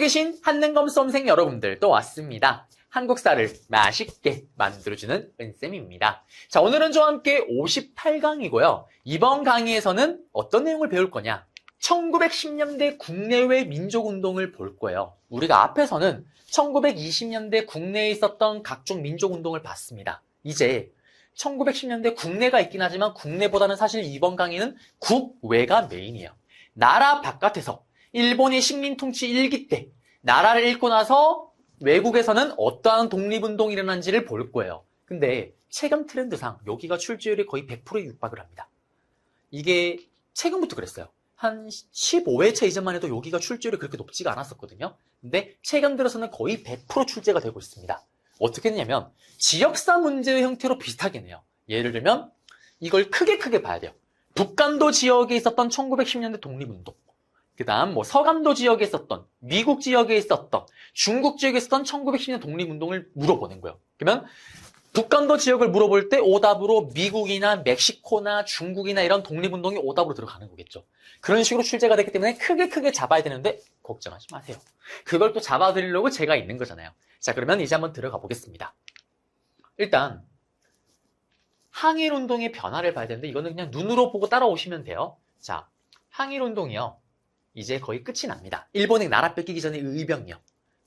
계신 한능검 수험생 여러분들 또 왔습니다. 한국사를 맛있게 만들어주는 은쌤입니다. 자, 오늘은 저와 함께 58강이고요. 이번 강의에서는 어떤 내용을 배울 거냐? 1910년대 국내외 민족운동을 볼 거예요. 우리가 앞에서는 1920년대 국내에 있었던 각종 민족운동을 봤습니다. 이제 1910년대 국내가 있긴 하지만 국내보다는 사실 이번 강의는 국외가 메인이에요. 나라 바깥에서 일본의 식민통치 1기 때 나라를 잃고 나서 외국에서는 어떠한 독립운동이 일어난지를 볼 거예요. 근데 최근 트렌드상 여기가 출제율이 거의 100%에 육박을 합니다. 이게 최근부터 그랬어요. 한 15회차 이전만 해도 여기가 출제율이 그렇게 높지가 않았었거든요. 근데 최근 들어서는 거의 100% 출제가 되고 있습니다. 어떻게 했냐면 지역사 문제의 형태로 비슷하게 내요. 예를 들면 이걸 크게 봐야 돼요. 북간도 지역에 있었던 1910년대 독립운동, 그 다음 서간도 지역에 있었던, 미국 지역에 있었던, 중국 지역에 있었던 1910년 독립운동을 물어보는 거예요. 그러면 북간도 지역을 물어볼 때 오답으로 미국이나 멕시코나 중국이나 이런 독립운동이 오답으로 들어가는 거겠죠. 그런 식으로 출제가 됐기 때문에 크게 잡아야 되는데 걱정하지 마세요. 그걸 또 잡아드리려고 제가 있는 거잖아요. 자, 그러면 이제 한번 들어가 보겠습니다. 일단 항일운동의 변화를 봐야 되는데 이거는 그냥 눈으로 보고 따라오시면 돼요. 자, 항일운동이요. 이제 거의 끝이 납니다. 일본의 나라 뺏기기 전에 의병이요.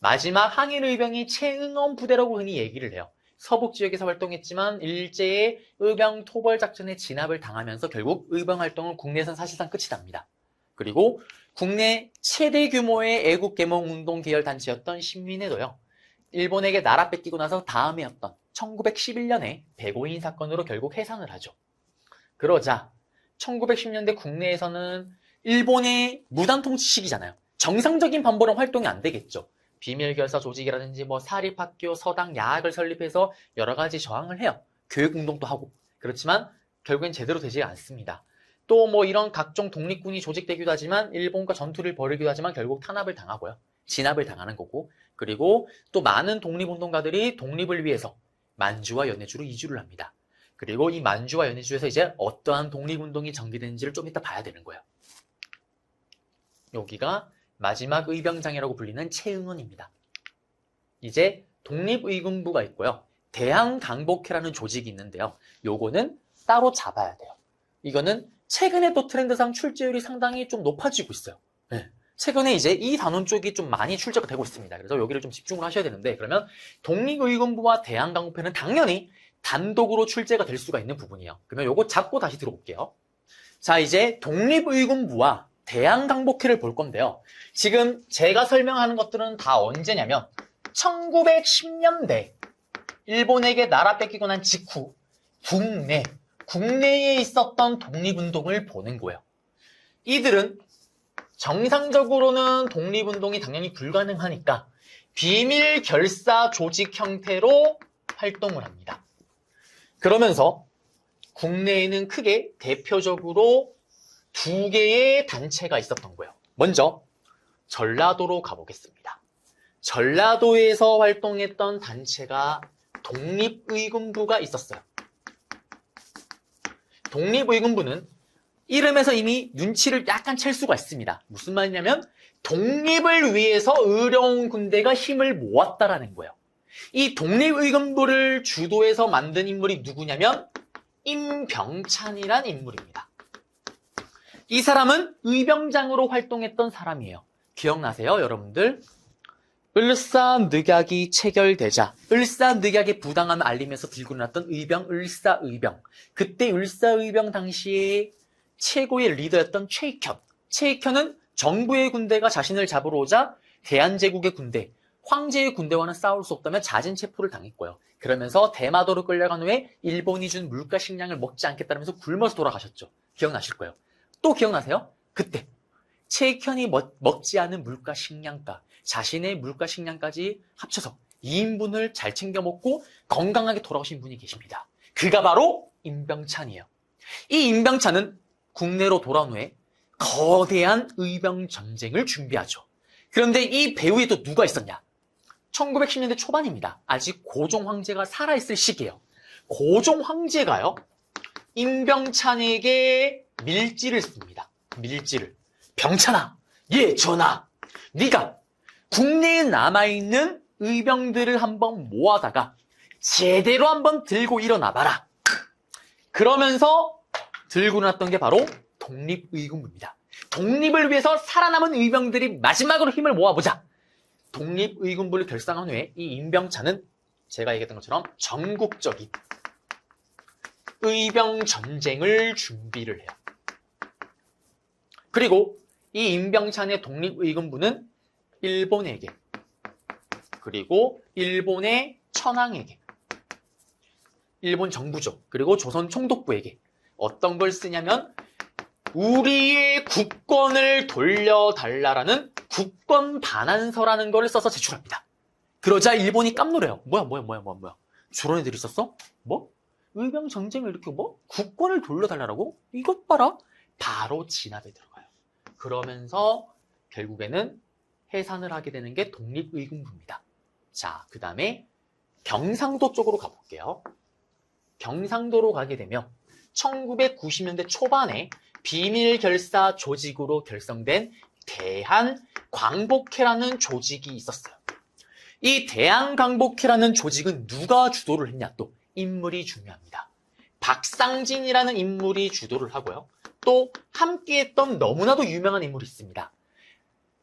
마지막 항일의병이 최응원 부대라고 흔히 얘기를 해요. 서북 지역에서 활동했지만 일제의 의병 토벌 작전에 진압을 당하면서 결국 의병 활동은 국내에선 사실상 끝이 납니다. 그리고 국내 최대 규모의 애국 계몽 운동 계열 단체였던 신민회도요. 일본에게 나라 뺏기고 나서 다음해였던 1911년에 백오인 사건으로 결국 해산을 하죠. 그러자 1910년대 국내에서는 일본의 무단 통치 시기잖아요. 정상적인 반발은 활동이 안 되겠죠. 비밀결사 조직이라든지 사립학교, 서당, 야학을 설립해서 여러 가지 저항을 해요. 교육운동도 하고. 그렇지만 결국엔 제대로 되지 않습니다. 또 이런 각종 독립군이 조직되기도 하지만 일본과 전투를 벌이기도 하지만 결국 탄압을 당하고요. 진압을 당하는 거고. 그리고 또 많은 독립운동가들이 독립을 위해서 만주와 연해주로 이주를 합니다. 그리고 이 만주와 연해주에서 이제 어떠한 독립운동이 전개되는지를 좀 이따 봐야 되는 거예요. 여기가 마지막 의병장이라고 불리는 최응원입니다. 이제 독립의군부가 있고요. 대항강복회라는 조직이 있는데요. 요거는 따로 잡아야 돼요. 이거는 최근에 또 트렌드상 출제율이 상당히 좀 높아지고 있어요. 네. 최근에 이제 이 단원 쪽이 좀 많이 출제가 되고 있습니다. 그래서 여기를 좀 집중을 하셔야 되는데, 그러면 독립의군부와 대항강복회는 당연히 단독으로 출제가 될 수가 있는 부분이에요. 그러면 요거 잡고 다시 들어볼게요. 자, 이제 독립의군부와 대항강복회를 볼 건데요. 지금 제가 설명하는 것들은 다 언제냐면 1910년대 일본에게 나라 뺏기고 난 직후 국내에 있었던 독립운동을 보는 거예요. 이들은 정상적으로는 독립운동이 당연히 불가능하니까 비밀 결사 조직 형태로 활동을 합니다. 그러면서 국내에는 크게 대표적으로 두 개의 단체가 있었던 거예요. 먼저 전라도로 가보겠습니다. 전라도에서 활동했던 단체가 독립의군부가 있었어요. 독립의군부는 이름에서 이미 눈치를 약간 챌 수가 있습니다. 무슨 말이냐면 독립을 위해서 의료운 군대가 힘을 모았다라는 거예요. 이 독립의군부를 주도해서 만든 인물이 누구냐면 임병찬이란 인물입니다. 이 사람은 의병장으로 활동했던 사람이에요. 기억나세요, 여러분들? 을사늑약이 체결되자 을사늑약의 부당함을 알리면서 들고 일어났던 의병, 을사의병. 그때 을사의병 당시에 최고의 리더였던 최익현은 정부의 군대가 자신을 잡으러 오자 대한제국의 군대, 황제의 군대와는 싸울 수 없다며 자진 체포를 당했고요. 그러면서 대마도로 끌려간 후에 일본이 준 물가 식량을 먹지 않겠다면서 굶어서 돌아가셨죠. 기억나실 거예요. 또 기억나세요? 그때 최익현이 먹지 않은 물가 식량가, 자신의 물가 식량까지 합쳐서 2인분을 잘 챙겨 먹고 건강하게 돌아오신 분이 계십니다. 그가 바로 임병찬이에요. 이 임병찬은 국내로 돌아온 후에 거대한 의병 전쟁을 준비하죠. 그런데 이 배후에 또 누가 있었냐? 1910년대 초반입니다. 아직 고종 황제가 살아있을 시기예요. 고종 황제가요, 임병찬에게 밀지를 씁니다. 밀지를. 병찬아, 예 전하, 네가 국내에 남아있는 의병들을 한번 모아다가 제대로 한번 들고 일어나봐라. 그러면서 들고 일어났던 게 바로 독립의군부입니다. 독립을 위해서 살아남은 의병들이 마지막으로 힘을 모아보자. 독립의군부를 결성한 후에 이 임병차는 제가 얘기했던 것처럼 전국적인 의병전쟁을 준비를 해요. 그리고 이 임병찬의 독립의군부는 일본에게, 그리고 일본의 천황에게, 일본 정부죠. 그리고 조선 총독부에게 어떤 걸 쓰냐면 우리의 국권을 돌려달라라는 국권 반환서라는 걸 써서 제출합니다. 그러자 일본이 깜놀해요. 뭐야. 저런 애들이 있었어? 뭐? 의병 전쟁을 이렇게 국권을 돌려달라고? 이것 봐라. 바로 진압에 들어가요. 그러면서 결국에는 해산을 하게 되는 게 독립의군부입니다. 자, 그 다음에 경상도 쪽으로 가볼게요. 경상도로 가게 되면 1990년대 초반에 비밀결사 조직으로 결성된 대한광복회라는 조직이 있었어요. 이 대한광복회라는 조직은 누가 주도를 했냐? 또 인물이 중요합니다. 박상진이라는 인물이 주도를 하고요. 또 함께했던 너무나도 유명한 인물이 있습니다.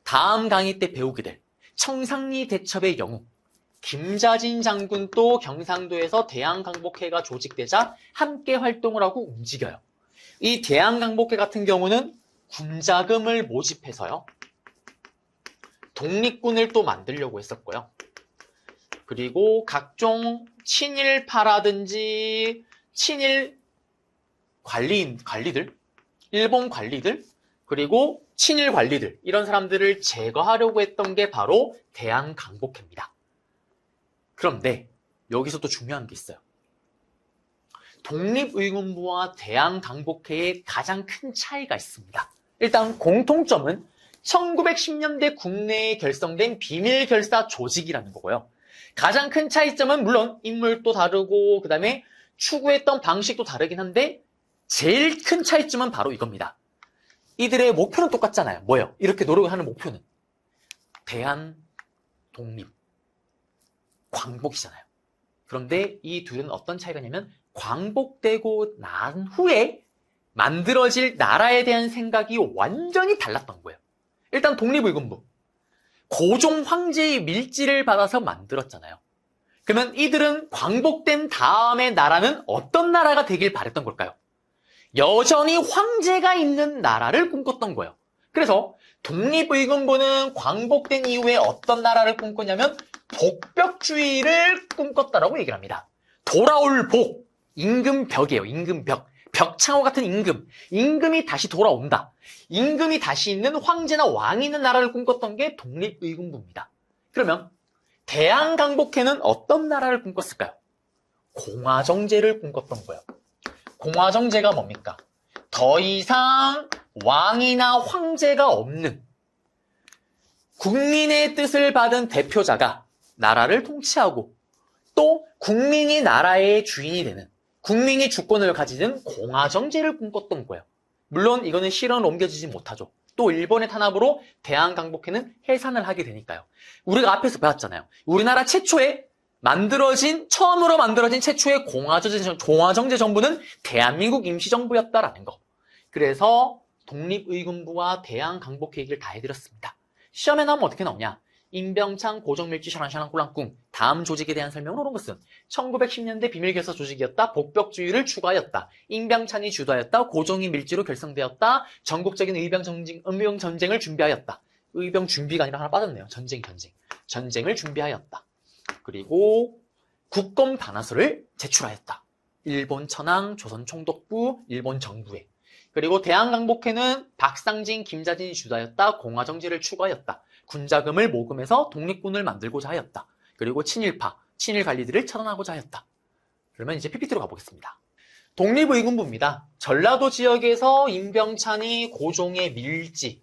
다음 강의 때 배우게 될 청산리 대첩의 영웅 김자진 장군도 경상도에서 대한광복회가 조직되자 함께 활동을 하고 움직여요. 이 대한광복회 같은 경우는 군자금을 모집해서요. 독립군을 또 만들려고 했었고요. 그리고 각종 친일파라든지 친일 관리들, 일본 관리들, 그리고 친일 관리들, 이런 사람들을 제거하려고 했던 게 바로 대한광복회입니다. 그런데 여기서 또 중요한 게 있어요. 독립의군부와 대한광복회의 가장 큰 차이가 있습니다. 일단 공통점은 1910년대 국내에 결성된 비밀결사 조직이라는 거고요. 가장 큰 차이점은 물론 인물도 다르고 그 다음에 추구했던 방식도 다르긴 한데 제일 큰 차이점은 바로 이겁니다. 이들의 목표는 똑같잖아요. 뭐예요? 이렇게 노력하는 목표는 대한, 독립, 광복이잖아요. 그런데 이 둘은 어떤 차이가 있냐면 광복되고 난 후에 만들어질 나라에 대한 생각이 완전히 달랐던 거예요. 일단 독립의군부. 고종 황제의 밀지를 받아서 만들었잖아요. 그러면 이들은 광복된 다음에 나라는 어떤 나라가 되길 바랬던 걸까요? 여전히 황제가 있는 나라를 꿈꿨던 거예요. 그래서 독립의군부는 광복된 이후에 어떤 나라를 꿈꿨냐면 복벽주의를 꿈꿨다라고 얘기를 합니다. 돌아올 복, 임금벽이에요. 임금벽. 벽창호 같은 임금. 임금이 다시 돌아온다. 임금이 다시 있는 황제나 왕이 있는 나라를 꿈꿨던 게 독립의군부입니다. 그러면 대한광복회는 어떤 나라를 꿈꿨을까요? 공화정제를 꿈꿨던 거예요. 공화정제가 뭡니까? 더 이상 왕이나 황제가 없는 국민의 뜻을 받은 대표자가 나라를 통치하고 또 국민이 나라의 주인이 되는, 국민이 주권을 가지는 공화정제를 꿈꿨던 거예요. 물론 이거는 실현으로 옮겨지지 못하죠. 또 일본의 탄압으로 대한광복회는 해산을 하게 되니까요. 우리가 앞에서 배웠잖아요. 우리나라 처음으로 만들어진 최초의 공화정제 정부는 대한민국 임시정부였다라는 거. 그래서 독립의군부와 대한광복회 얘기를 다 해드렸습니다. 시험에 나오면 어떻게 나오냐? 임병창, 고종밀지, 샤란샤란, 꿀랑꿍. 다음 조직에 대한 설명은 오는 것은 1910년대 비밀결사 조직이었다. 복벽주의를 추가하였다. 임병찬이 주도하였다. 고종이 밀지로 결성되었다. 전국적인 의병전쟁을 준비하였다. 의병 준비가 아니라 하나 빠졌네요. 전쟁을 준비하였다. 그리고 국권 반환서를 제출하였다. 일본 천황, 조선 총독부, 일본 정부에. 그리고 대한광복회는 박상진, 김자진이 주도하였다. 공화정제를 추구하였다. 군자금을 모금해서 독립군을 만들고자 하였다. 그리고 친일파, 친일관리들을 처단하고자 하였다. 그러면 이제 PPT로 가보겠습니다. 독립의군부입니다. 전라도 지역에서 임병찬이 고종의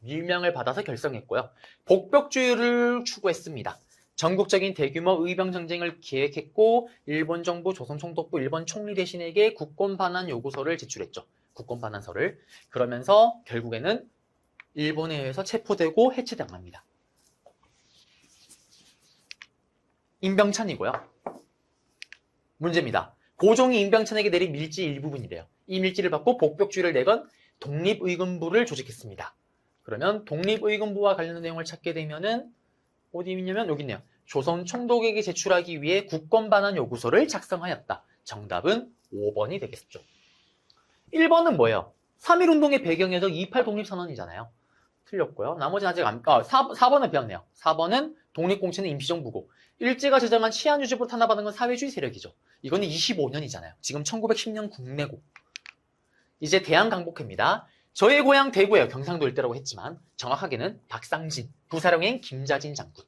밀명을 받아서 결성했고요. 복벽주의를 추구했습니다. 전국적인 대규모 의병전쟁을 계획했고 일본 정부, 조선 총독부, 일본 총리 대신에게 국권 반환 요구서를 제출했죠. 국권 반환서를. 그러면서 결국에는 일본에 의해서 체포되고 해체당합니다. 임병찬이고요. 문제입니다. 고종이 임병찬에게 내린 밀지 일부분이래요. 이 밀지를 받고 복벽주의를 내건 독립의금부를 조직했습니다. 그러면 독립의금부와 관련된 내용을 찾게 되면은 어디 있냐면 여기 있네요. 조선 총독에게 제출하기 위해 국권반환 요구서를 작성하였다. 정답은 5번이 되겠죠. 1번은 뭐예요? 3.1운동의 배경에서 28 독립선언이잖아요. 틀렸고요. 나머지는 아직 4번은 배웠네요. 4번은 독립공채는 임시정부고 일제가 제정한 치안유지부로 탄압하는 건 사회주의 세력이죠. 이거는 25년이잖아요. 지금 1910년 국내고. 이제 대한강복회입니다. 저의 고향 대구예요. 경상도 일대라고 했지만 정확하게는 박상진, 부사령인 김자진 장군.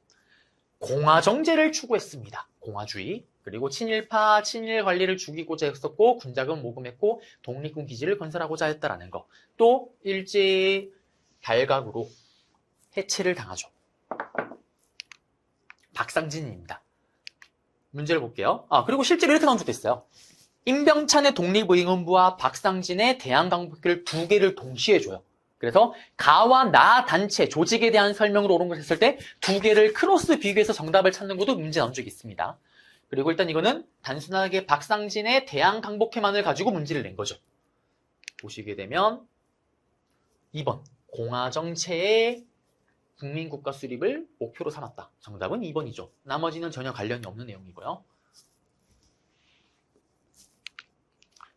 공화정제를 추구했습니다. 공화주의. 그리고 친일파, 친일 관리를 죽이고자 했었고 군자금 모금했고 독립군 기지를 건설하고자 했다라는 거. 또 일제의 발각으로 해체를 당하죠. 박상진입니다. 문제를 볼게요. 그리고 실제로 이렇게 나온 적도 있어요. 임병찬의 독립의금부와 박상진의 대한강복회를 두 개를 동시에 줘요. 그래서 가와 나 단체, 조직에 대한 설명으로 옳은 걸 했을 때 두 개를 크로스 비교해서 정답을 찾는 것도 문제 나온 적이 있습니다. 그리고 일단 이거는 단순하게 박상진의 대한강복회만을 가지고 문제를 낸 거죠. 보시게 되면 2번 공화정체의 국민국가 수립을 목표로 삼았다. 정답은 2번이죠. 나머지는 전혀 관련이 없는 내용이고요.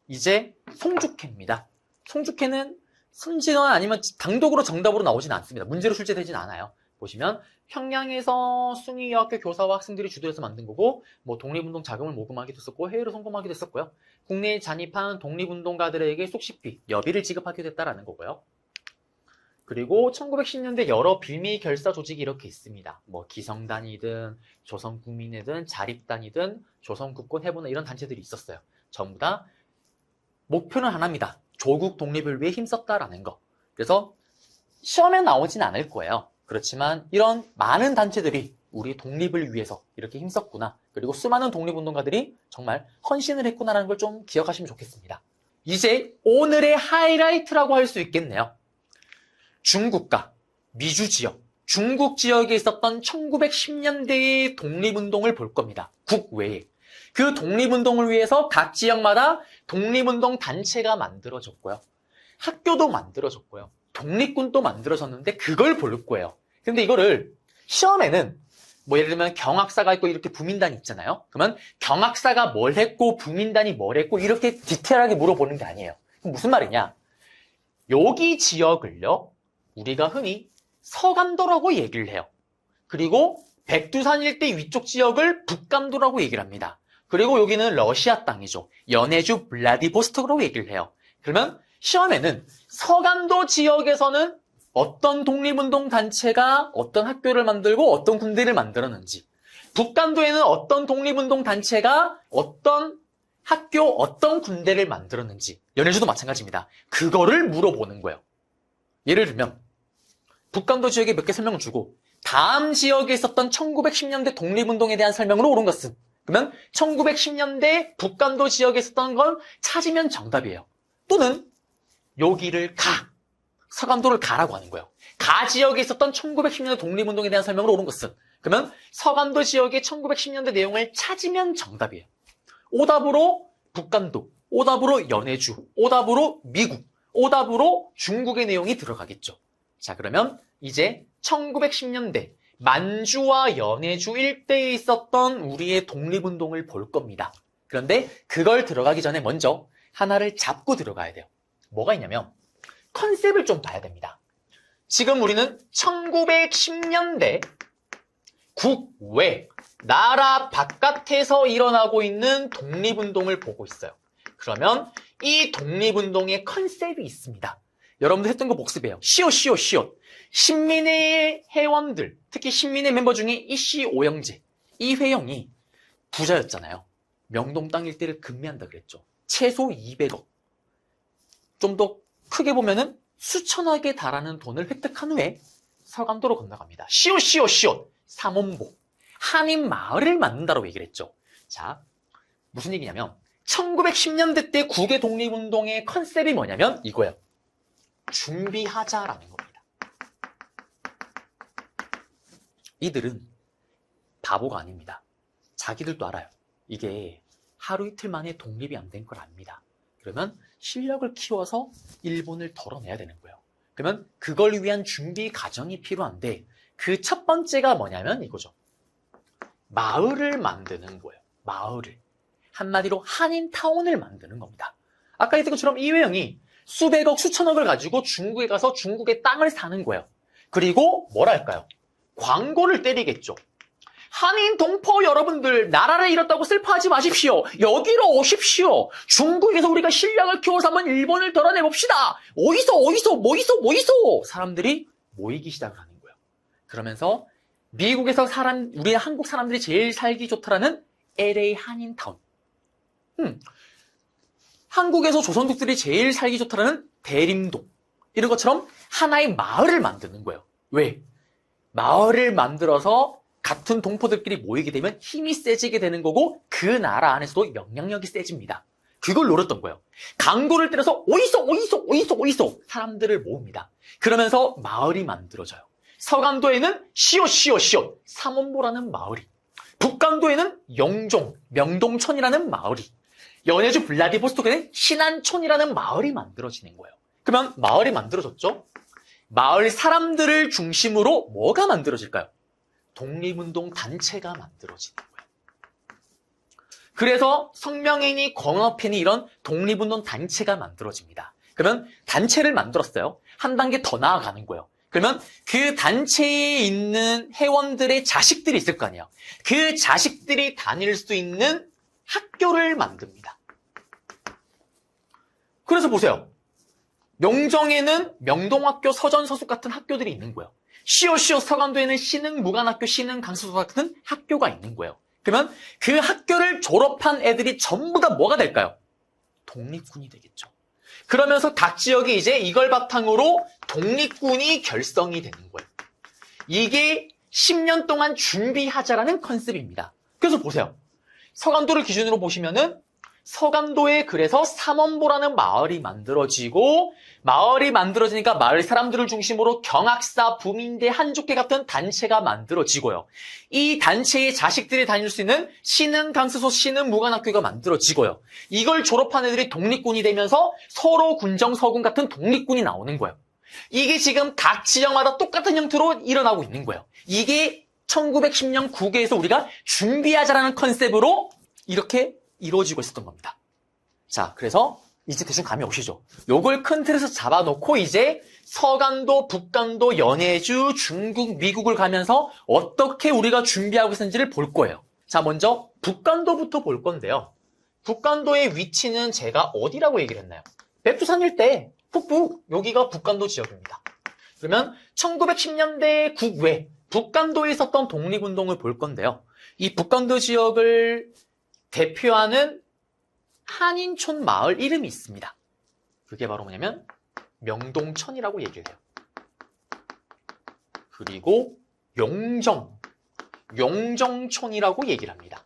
이제 송죽회입니다. 송죽회는 순진원 아니면 단독으로 정답으로 나오진 않습니다. 문제로 출제되진 않아요. 보시면 평양에서 숭의여학교 교사와 학생들이 주도해서 만든 거고 독립운동 자금을 모금하기도 했었고 해외로 송금하기도 했었고요. 국내에 잔입한 독립운동가들에게 속시비, 여비를 지급하기도 했다라는 거고요. 그리고 1910년대 여러 빌미 결사 조직이 이렇게 있습니다. 기성단이든 조선국민회든 자립단이든 조선국권해보는 이런 단체들이 있었어요. 전부 다 목표는 하나입니다. 조국 독립을 위해 힘썼다라는 거. 그래서 시험에 나오진 않을 거예요. 그렇지만 이런 많은 단체들이 우리 독립을 위해서 이렇게 힘썼구나. 그리고 수많은 독립운동가들이 정말 헌신을 했구나라는 걸 좀 기억하시면 좋겠습니다. 이제 오늘의 하이라이트라고 할 수 있겠네요. 중국과 미주 지역, 중국 지역에 있었던 1910년대의 독립운동을 볼 겁니다. 국외에. 그 독립운동을 위해서 각 지역마다 독립운동 단체가 만들어졌고요. 학교도 만들어졌고요. 독립군도 만들어졌는데 그걸 볼 거예요. 근데 이거를 시험에는 예를 들면 경학사가 있고 이렇게 부민단이 있잖아요. 그러면 경학사가 뭘 했고 부민단이 뭘 했고 이렇게 디테일하게 물어보는 게 아니에요. 그럼 무슨 말이냐? 여기 지역을요. 우리가 흔히 서감도라고 얘기를 해요. 그리고 백두산 일대 위쪽 지역을 북감도라고 얘기를 합니다. 그리고 여기는 러시아 땅이죠. 연해주 블라디보스톡으로 얘기를 해요. 그러면 시험에는 서감도 지역에서는 어떤 독립운동 단체가 어떤 학교를 만들고 어떤 군대를 만들었는지, 북감도에는 어떤 독립운동 단체가 어떤 학교, 어떤 군대를 만들었는지, 연해주도 마찬가지입니다. 그거를 물어보는 거예요. 예를 들면 북감도 지역에 몇 개 설명을 주고 다음 지역에 있었던 1910년대 독립운동에 대한 설명으로 옳은 것은, 그러면 1910년대 북감도 지역에 있었던 걸 찾으면 정답이에요. 또는 여기를 가, 서감도를 가라고 하는 거예요. 가 지역에 있었던 1910년대 독립운동에 대한 설명으로 옳은 것은, 그러면 서감도 지역의 1910년대 내용을 찾으면 정답이에요. 오답으로 북감도, 오답으로 연해주, 오답으로 미국, 오답으로 중국의 내용이 들어가겠죠. 자, 그러면 이제 1910년대 만주와 연해주 일대에 있었던 우리의 독립운동을 볼 겁니다. 그런데 그걸 들어가기 전에 먼저 하나를 잡고 들어가야 돼요. 뭐가 있냐면 컨셉을 좀 봐야 됩니다. 지금 우리는 1910년대 국외, 나라 바깥에서 일어나고 있는 독립운동을 보고 있어요. 그러면 이 독립운동의 컨셉이 있습니다. 여러분들 했던 거 복습해요. 시옷. 신민의 회원들, 특히 신민의 멤버 중에 이씨 오영재, 이회영이 부자였잖아요. 명동 땅 일대를 금매한다 그랬죠. 최소 200억. 좀 더 크게 보면은 수천억에 달하는 돈을 획득한 후에 서감도로 건너갑니다. 시옷. 삼원복. 한인 마을을 만든다고 얘기를 했죠. 자, 무슨 얘기냐면 1910년대 때 국외 독립운동의 컨셉이 뭐냐면 이거예요. 준비하자라는 겁니다. 이들은 바보가 아닙니다. 자기들도 알아요. 이게 하루 이틀 만에 독립이 안 된 걸 압니다. 그러면 실력을 키워서 일본을 덜어내야 되는 거예요. 그러면 그걸 위한 준비 과정이 필요한데 그 첫 번째가 뭐냐면 이거죠. 마을을 만드는 거예요. 마을을. 한마디로 한인타운을 만드는 겁니다. 아까 했던 것처럼 이회영이 수백억, 수천억을 가지고 중국에 가서 중국의 땅을 사는 거예요. 그리고 뭐랄까요? 광고를 때리겠죠. 한인 동포 여러분들, 나라를 잃었다고 슬퍼하지 마십시오. 여기로 오십시오. 중국에서 우리가 실력을 키워서 한번 일본을 덜어내봅시다. 어디서 사람들이 모이기 시작을 하는 거예요. 그러면서 미국에서 우리 한국 사람들이 제일 살기 좋다라는 LA 한인타운. 한국에서 조선족들이 제일 살기 좋다라는 대림동. 이런 것처럼 하나의 마을을 만드는 거예요. 왜? 마을을 만들어서 같은 동포들끼리 모이게 되면 힘이 세지게 되는 거고 그 나라 안에서도 영향력이 세집니다. 그걸 노렸던 거예요. 광고를 때려서 어디서 사람들을 모읍니다. 그러면서 마을이 만들어져요. 서간도에는 시옷 삼원보라는 마을이, 북간도에는 명동촌이라는 마을이, 연해주 블라디보스토크에는 신안촌이라는 마을이 만들어지는 거예요. 그러면 마을이 만들어졌죠? 마을 사람들을 중심으로 뭐가 만들어질까요? 독립운동 단체가 만들어지는 거예요. 그래서 성명회니 광업회니 이런 독립운동 단체가 만들어집니다. 그러면 단체를 만들었어요. 한 단계 더 나아가는 거예요. 그러면 그 단체에 있는 회원들의 자식들이 있을 거 아니에요. 그 자식들이 다닐 수 있는 학교를 만듭니다. 그래서 보세요. 명정에는 명동학교, 서전서숙 같은 학교들이 있는 거예요. 시옷 서간도에는 신흥무관학교, 신흥강수소 같은 학교가 있는 거예요. 그러면 그 학교를 졸업한 애들이 전부 다 뭐가 될까요? 독립군이 되겠죠. 그러면서 각 지역이 이제 이걸 바탕으로 독립군이 결성이 되는 거예요. 이게 10년 동안 준비하자라는 컨셉입니다. 그래서 보세요. 서간도를 기준으로 보시면은 서간도에 그래서 삼원보라는 마을이 만들어지고 마을이 만들어지니까 마을 사람들을 중심으로 경학사, 부민대, 한족회 같은 단체가 만들어지고요. 이 단체의 자식들이 다닐 수 있는 신흥 강수소, 신흥 무관학교가 만들어지고요. 이걸 졸업한 애들이 독립군이 되면서 서로 군정, 서군 같은 독립군이 나오는 거예요. 이게 지금 각 지역마다 똑같은 형태로 일어나고 있는 거예요. 이게 1910년 국외에서 우리가 준비하자라는 컨셉으로 이렇게 이루어지고 있었던 겁니다. 자, 그래서 이제 대충 감이 오시죠? 요걸 큰 틀에서 잡아놓고 이제 서간도, 북간도, 연해주, 중국, 미국을 가면서 어떻게 우리가 준비하고 있었는지를 볼 거예요. 자, 먼저 북간도부터 볼 건데요. 북간도의 위치는 제가 어디라고 얘기를 했나요? 백두산 일대, 북북, 여기가 북간도 지역입니다. 그러면 1910년대 국외, 북간도에 있었던 독립운동을 볼 건데요. 이 북간도 지역을 대표하는 한인촌 마을 이름이 있습니다. 그게 바로 뭐냐면 명동천이라고 얘기를 해요. 그리고 용정촌이라고 얘기를 합니다.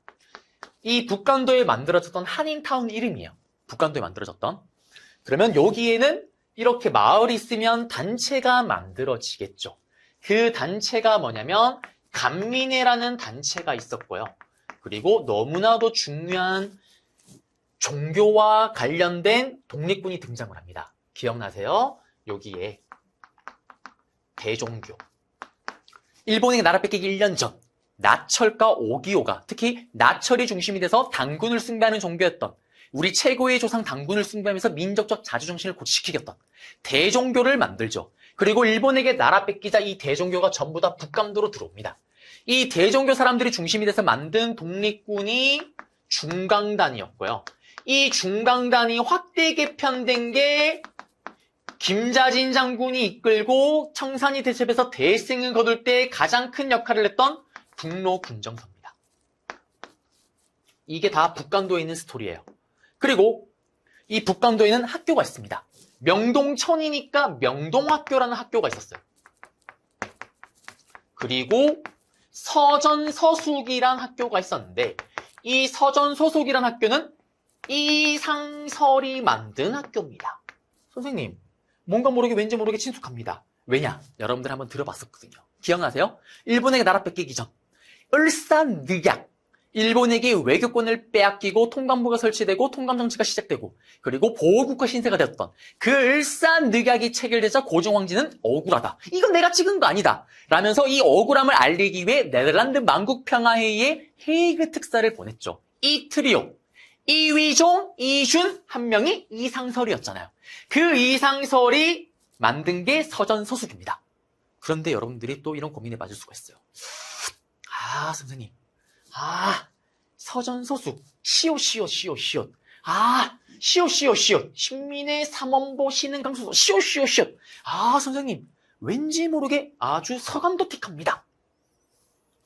이 북간도에 만들어졌던 한인타운 이름이에요. 북간도에 만들어졌던. 그러면 여기에는 이렇게 마을이 있으면 단체가 만들어지겠죠. 그 단체가 뭐냐면 간민회라는 단체가 있었고요. 그리고 너무나도 중요한 종교와 관련된 독립군이 등장을 합니다. 기억나세요? 여기에 대종교. 일본에게 나라 뺏기기 1년 전 나철과 오기오가 특히 나철이 중심이 돼서 당군을 숭배하는 종교였던 우리 최고의 조상 당군을 숭배하면서 민족적 자주정신을 고취시키겠던 대종교를 만들죠. 그리고 일본에게 나라 뺏기자 이 대종교가 전부 다 북간도로 들어옵니다. 이 대종교 사람들이 중심이 돼서 만든 독립군이 중강단이었고요. 이 중강단이 확대 개편된 게 김자진 장군이 이끌고 청산리 대첩에서 대승을 거둘 때 가장 큰 역할을 했던 북로군정서입니다. 이게 다 북간도에 있는 스토리예요. 그리고 이 북간도에는 학교가 있습니다. 명동천이니까 명동학교라는 학교가 있었어요. 그리고 서전서숙이란 학교가 있었는데 이 서전서숙이란 학교는 이상설이 만든 학교입니다. 선생님, 뭔가 모르게 왠지 모르게 친숙합니다. 왜냐? 여러분들 한번 들어봤었거든요. 기억나세요? 일본에게 나라 뺏기기 전 을사늑약, 일본에게 외교권을 빼앗기고 통감부가 설치되고 통감정치가 시작되고 그리고 보호국가 신세가 되었던 그 일산늑약이 체결되자 고종황제는 억울하다. 이건 내가 찍은 거 아니다. 라면서 이 억울함을 알리기 위해 네덜란드 만국평화회의에 헤이그 특사를 보냈죠. 이 트리오, 이위종, 이슌, 한 명이 이상설이었잖아요. 그 이상설이 만든 게 서전서숙입니다. 그런데 여러분들이 또 이런 고민에 빠질 수가 있어요. 선생님. 서전서숙. 시옷. 시옷. 신민의 삼원보 신흥강수소. 시옷. 선생님. 왠지 모르게 아주 서감도틱합니다.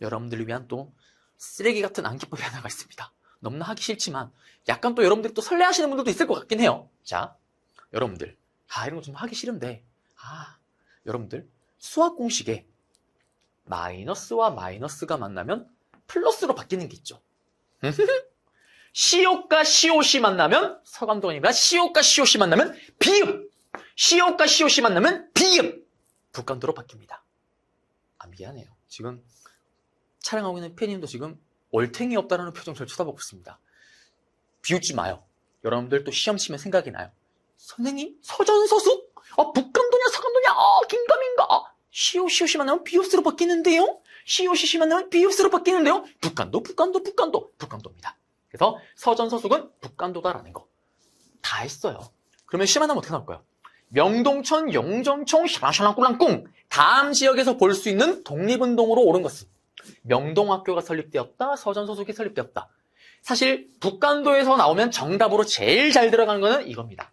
여러분들을 위한 또 쓰레기 같은 암기법이 하나가 있습니다. 너무나 하기 싫지만 약간 또 여러분들이 또 설레하시는 분들도 있을 것 같긴 해요. 자, 여러분들. 이런 거 좀 하기 싫은데. 여러분들. 수학 공식에 마이너스와 마이너스가 만나면 플러스로 바뀌는 게 있죠. 시옷과 시옷이 만나면 서감도가 아니라 시옷과 시옷이 만나면 비읍. 시옷과 시옷이 만나면 비읍. 북감도로 바뀝니다. 미안해요. 지금 촬영하고 있는 팬님도 지금 얼탱이 없다라는 표정 저를 쳐다보고 있습니다. 비웃지 마요. 여러분들 또 시험 치면 생각이 나요. 선생님, 서전서숙? 북감도냐 서감도냐? 긴가민가? 시옷이 만나면 비옷으로 바뀌는데요? 시옷이 만나면 비옷으로 바뀌는데요? 북감도입니다. 그래서 서전서숙은 북감도다라는 거. 다 했어요. 그러면 시험 하나면 어떻게 나올까요? 명동천, 영정총, 샤랑샤랑꾸랑꿍. 다음 지역에서 볼 수 있는 독립운동으로 옳은 것은 명동학교가 설립되었다, 서전서숙이 설립되었다. 사실 북간도에서 나오면 정답으로 제일 잘 들어가는 거는 이겁니다.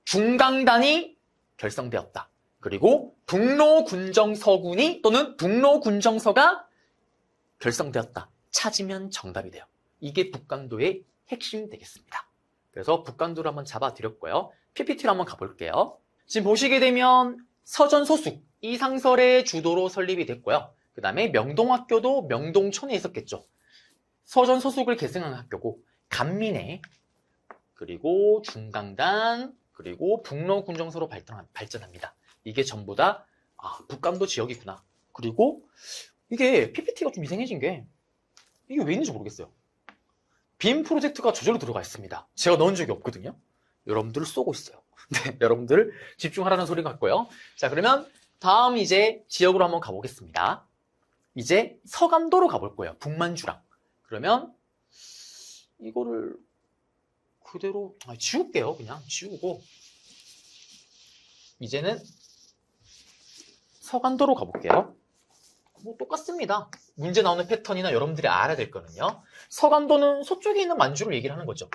중강단이 결성되었다. 그리고 북로군정서군이 또는 북로군정서가 결성되었다. 찾으면 정답이 돼요. 이게 북간도의 핵심 되겠습니다. 그래서 북간도를 한번 잡아드렸고요. PPT로 한번 가볼게요. 지금 보시게 되면 서전소숙, 이상설의 주도로 설립이 됐고요. 그 다음에 명동학교도 명동촌에 있었겠죠. 서전소숙을 계승한 학교고 간민회, 그리고 중강단, 그리고 북로군정서로 발전합니다. 이게 전부 다 북간도 지역이구나. 그리고 이게 PPT가 좀 이상해진 게 이게 왜 있는지 모르겠어요. 빔 프로젝트가 저절로 들어가 있습니다. 제가 넣은 적이 없거든요. 여러분들을 쏘고 있어요. 네, 여러분들 집중하라는 소리 같고요. 자, 그러면 다음 이제 지역으로 한번 가보겠습니다. 이제 서감도로 가볼 거예요. 북만주랑. 그러면 이거를 그대로 지울게요. 그냥 지우고 이제는 서간도로 가볼게요. 뭐 똑같습니다. 문제 나오는 패턴이나 여러분들이 알아야 될 거는요. 서간도는 서쪽에 있는 만주를 얘기를 하는 거죠.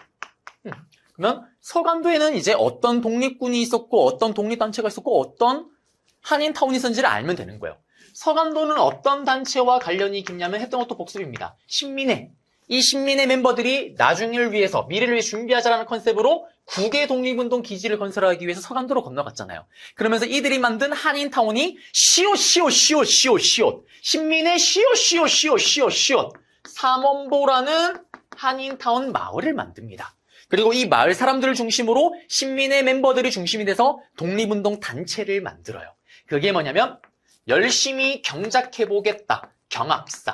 그러면 서간도에는 이제 어떤 독립군이 있었고 어떤 독립단체가 있었고 어떤 한인타운이 있었는지를 알면 되는 거예요. 서간도는 어떤 단체와 관련이 깊냐면 했던 것도 복습입니다. 신민회. 이 신민회 멤버들이 나중을 위해서 미래를 위해 준비하자라는 컨셉으로 국외 독립운동 기지를 건설하기 위해서 서간도로 건너갔잖아요. 그러면서 이들이 만든 한인타운이 시옷 신민회 시옷 삼원보라는 한인타운 마을을 만듭니다. 그리고 이 마을 사람들을 중심으로 신민회 멤버들이 중심이 돼서 독립운동 단체를 만들어요. 그게 뭐냐면 열심히 경작해보겠다. 경학사.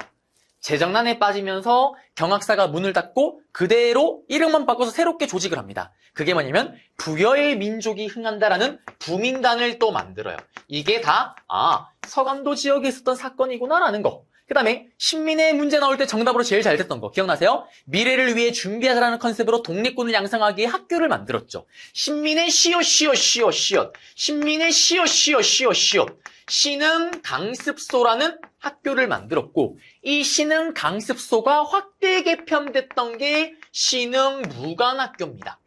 재정난에 빠지면서 경학사가 문을 닫고 그대로 이름만 바꿔서 새롭게 조직을 합니다. 그게 뭐냐면 부여의 민족이 흥한다라는 부민단을 또 만들어요. 이게 다 서간도 지역에 있었던 사건이구나라는 거. 그 다음에 신민의 문제 나올 때 정답으로 제일 잘 됐던 거 기억나세요? 미래를 위해 준비하자라는 컨셉으로 독립군을 양성하기 위해 학교를 만들었죠. 신민의 시옷 신민의 시옷 신흥 강습소라는 학교를 만들었고 이 신흥 강습소가 확대 개편됐던 게 신흥 무관학교입니다.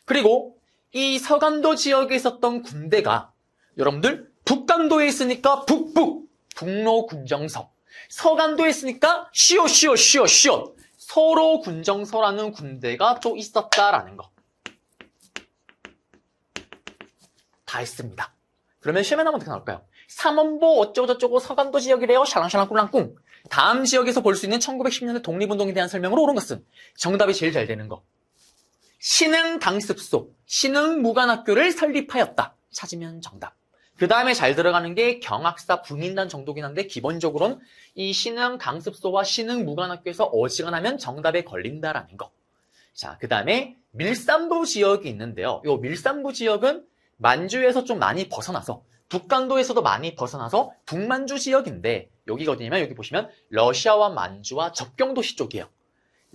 그리고 이 서간도 지역에 있었던 군대가 여러분들 북간도에 있으니까 북로군정서, 서간도에 있으니까 시옷 서로군정서라는 군대가 또 있었다라는 거. 다 했습니다. 그러면 시험에 나면 어떻게 나올까요? 삼원보 어쩌고저쩌고 서간도 지역이래요. 샤랑샤랑꾸랑꿍. 다음 지역에서 볼 수 있는 1910년대 독립운동에 대한 설명으로 옳은 것은 정답이 제일 잘 되는 거. 신흥 강습소, 신흥 무관학교를 설립하였다. 찾으면 정답. 그 다음에 잘 들어가는 게 경학사 부민단 정도긴 한데 기본적으로는 이 신흥 강습소와 신흥 무관학교에서 어지간하면 정답에 걸린다라는 거. 자, 그 다음에 밀산부 지역이 있는데요. 이 밀산부 지역은 만주에서 좀 많이 벗어나서 북간도에서도 많이 벗어나서 북만주 지역인데 여기가 어디냐면 여기 보시면 러시아와 만주와 접경도시 쪽이에요.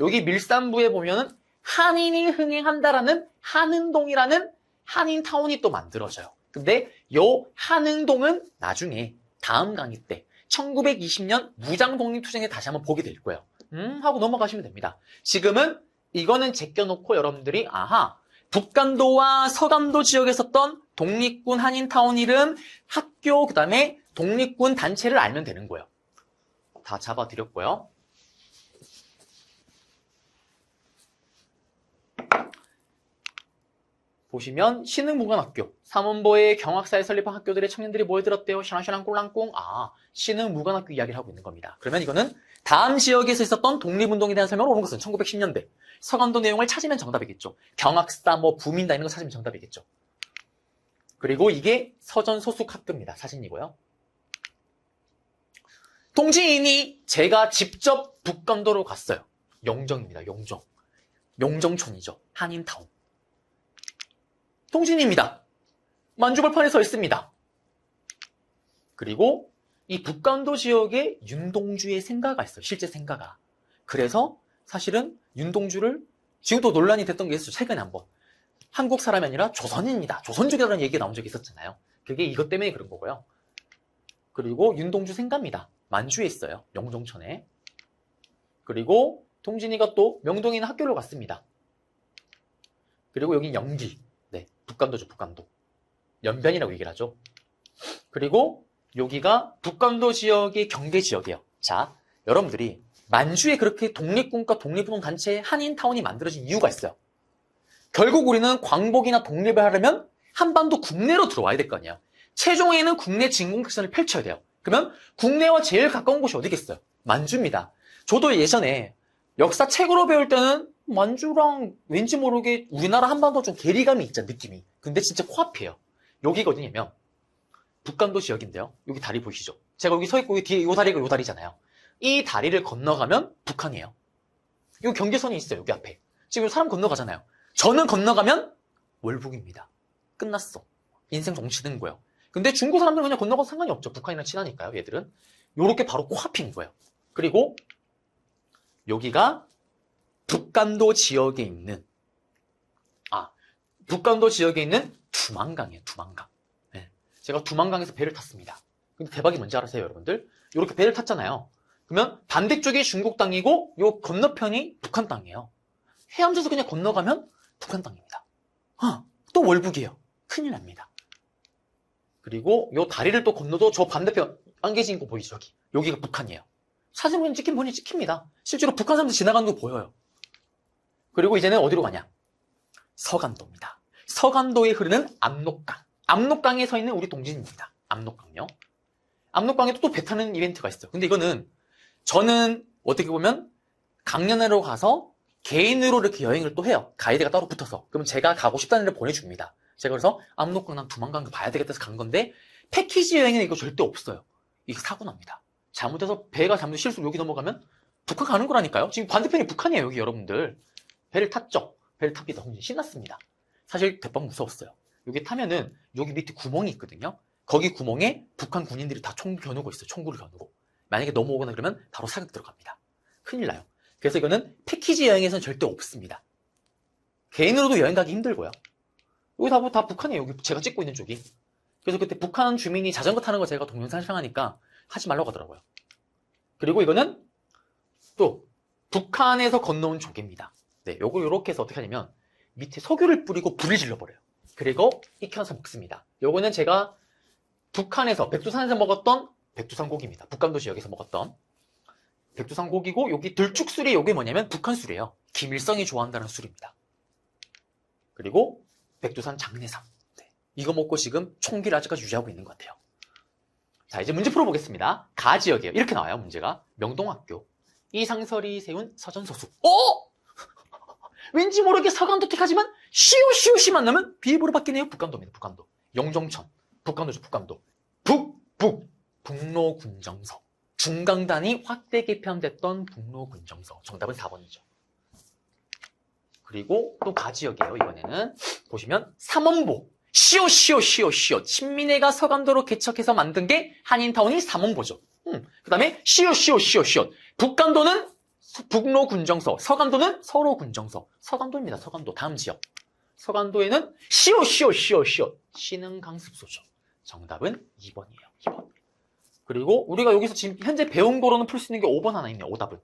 여기 밀산부에 보면은 한인이 흥행한다라는 한흥동이라는 한인타운이 또 만들어져요. 근데 요 한흥동은 나중에 다음 강의 때 1920년 무장독립투쟁에 다시 한번 보게 될 거예요. 하고 넘어가시면 됩니다. 지금은 이거는 제껴놓고 여러분들이 아하 북간도와 서간도 지역에 있었던 독립군 한인타운 이름, 학교, 그 다음에 독립군 단체를 알면 되는 거예요. 다 잡아드렸고요. 보시면 신흥무관학교, 삼원보의 경학사에 설립한 학교들의 청년들이 모여들었대요. 샤랑샤랑 꼴랑꽁. 아, 신흥무관학교 이야기를 하고 있는 겁니다. 그러면 이거는 다음 지역에서 있었던 독립운동에 대한 설명을 오는 것은 1910년대 서간도 내용을 찾으면 정답이겠죠. 경학사, 부민단 이런 거 찾으면 정답이겠죠. 그리고 이게 서전소숙학교입니다. 사진이고요. 동지인이 제가 직접 북간도로 갔어요. 영정입니다. 영정. 영정촌이죠. 한인타운. 동진입니다. 만주벌판에 서 있습니다. 그리고 이 북간도 지역에 윤동주의 생가가 있어요. 실제 생가가. 그래서 사실은 윤동주를 지금도 논란이 됐던 게 있어요. 최근에 한번. 한국 사람이 아니라 조선인이다. 조선족이라는 얘기가 나온 적이 있었잖아요. 그게 이것 때문에 그런 거고요. 그리고 윤동주 생가입니다. 만주에 있어요. 영종천에. 그리고 동진이가 또 명동에 있는 학교를 갔습니다. 그리고 여긴 영기. 네, 북간도죠, 북간도. 연변이라고 얘기를 하죠. 그리고 여기가 북간도 지역의 경계 지역이에요. 자, 여러분들이 만주에 그렇게 독립군과 독립운동 단체 한인타운이 만들어진 이유가 있어요. 결국 우리는 광복이나 독립을 하려면 한반도 국내로 들어와야 될 거 아니에요. 최종에는 국내 진공작전을 펼쳐야 돼요. 그러면 국내와 제일 가까운 곳이 어디겠어요? 만주입니다. 저도 예전에 역사 책으로 배울 때는 만주랑 왠지 모르게 우리나라 한반도 좀 괴리감이 있죠, 느낌이. 근데 진짜 코앞이에요. 여기가 어디냐면 북간도 지역인데요. 여기 다리 보이시죠? 제가 여기 서 있고 뒤에 이 다리가 이 다리잖아요. 이 다리를 건너가면 북한이에요. 여기 경계선이 있어요. 여기 앞에. 지금 사람 건너가잖아요. 저는 건너가면 월북입니다. 끝났어. 인생 종치는 거예요. 근데 중국 사람들은 그냥 건너가도 상관이 없죠. 북한이랑 친하니까요. 얘들은. 요렇게 바로 코앞인 거예요. 그리고 여기가 북간도 지역에 있는 북간도 지역에 있는 두만강이에요. 두만강. 네. 제가 두만강에서 배를 탔습니다. 근데 대박이 뭔지 알아세요, 여러분들? 이렇게 배를 탔잖아요. 그러면 반대쪽이 중국 땅이고 요 건너편이 북한 땅이에요. 해안도에서 그냥 건너가면 북한 땅입니다. 또 월북이에요. 큰일 납니다. 그리고 요 다리를 또 건너도 저 반대편 안개진 거 보이죠? 여기가 북한이에요. 사진 보니 찍힌 분이 찍힙니다. 실제로 북한 사람들 지나가는 거 보여요. 그리고 이제는 어디로 가냐? 서간도입니다. 서간도에 흐르는 압록강. 압록강에 서 있는 우리 동진입니다. 압록강요. 압록강에도 또 배 타는 이벤트가 있어요. 근데 이거는 저는 어떻게 보면 강연회로 가서 개인으로 이렇게 여행을 또 해요. 가이드가 따로 붙어서. 그럼 제가 가고 싶다는 데를 보내줍니다. 제가 그래서 압록강 난 두만강 봐야 되겠다 해서 간 건데 패키지 여행에는 이거 절대 없어요. 이거 사고 납니다. 잘못해서 배가 잘못 실수로 여기 넘어가면 북한 가는 거라니까요. 지금 반대편이 북한이에요. 여기 여러분들. 배를 탔죠. 배를 탑니다. 신났습니다. 사실 대박 무서웠어요. 여기 타면은 여기 밑에 구멍이 있거든요. 거기 구멍에 북한 군인들이 다 총 겨누고 있어요. 총구를 겨누고. 만약에 넘어오거나 그러면 바로 사격 들어갑니다. 큰일 나요. 그래서 이거는 패키지 여행에서는 절대 없습니다. 개인으로도 여행 가기 힘들고요. 여기 다 북한이에요. 여기 제가 찍고 있는 쪽이. 그래서 그때 북한 주민이 자전거 타는 거 제가 동영상 촬영하니까 하지 말라고 하더라고요. 그리고 이거는 또 북한에서 건너온 조개입니다. 네, 요걸 이렇게 해서 어떻게 하냐면 밑에 석유를 뿌리고 불을 질러버려요. 그리고 익혀서 먹습니다. 요거는 제가 북한에서 백두산에서 먹었던 백두산 고기입니다. 북간도 지역에서 먹었던 백두산 고기고 여기 들쭉술이 요게 뭐냐면 북한 술이에요. 김일성이 좋아한다는 술입니다. 그리고 백두산 장례삼. 네, 이거 먹고 지금 총기를 아직까지 유지하고 있는 것 같아요. 자, 이제 문제 풀어보겠습니다. 가 지역이에요. 이렇게 나와요, 문제가. 명동학교. 이상설이 세운 서전서수. 왠지 모르게 서간도 택하지만 시옷만 나면 비읍으로 바뀌네요. 북간도입니다. 북간도. 영종천. 북한도죠, 북한도. 북로군정서. 중강단이 확대 개편됐던 북로군정서. 정답은 4번이죠. 그리고 또 가지역이에요, 이번에는. 보시면, 삼원보. 시오. 친민회가 서간도로 개척해서 만든 게 한인타운이 삼원보죠. 그 다음에 시오. 북간도는 북로군정서, 서간도는 서로군정서. 서간도입니다, 서간도. 다음 지역. 서간도에는 시오. 시는 강습소죠. 정답은 2번이에요, 2번. 그리고 우리가 여기서 지금 현재 배운 거로는 풀 수 있는 게 5번 하나 있네요, 오답은.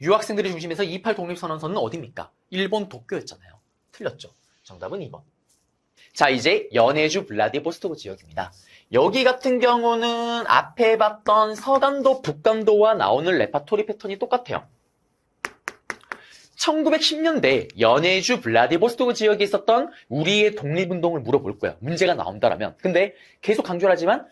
유학생들이 중심에서 28 독립선언서는 어디입니까? 일본 도쿄였잖아요. 틀렸죠. 정답은 2번. 자, 이제 연해주 블라디보스토크 지역입니다. 여기 같은 경우는 앞에 봤던 서간도, 북간도와 나오는 레파토리 패턴이 똑같아요. 1910년대 연해주 블라디보스토크 지역에 있었던 우리의 독립운동을 물어볼 거예요. 문제가 나온다라면. 근데 계속 강조를 하지만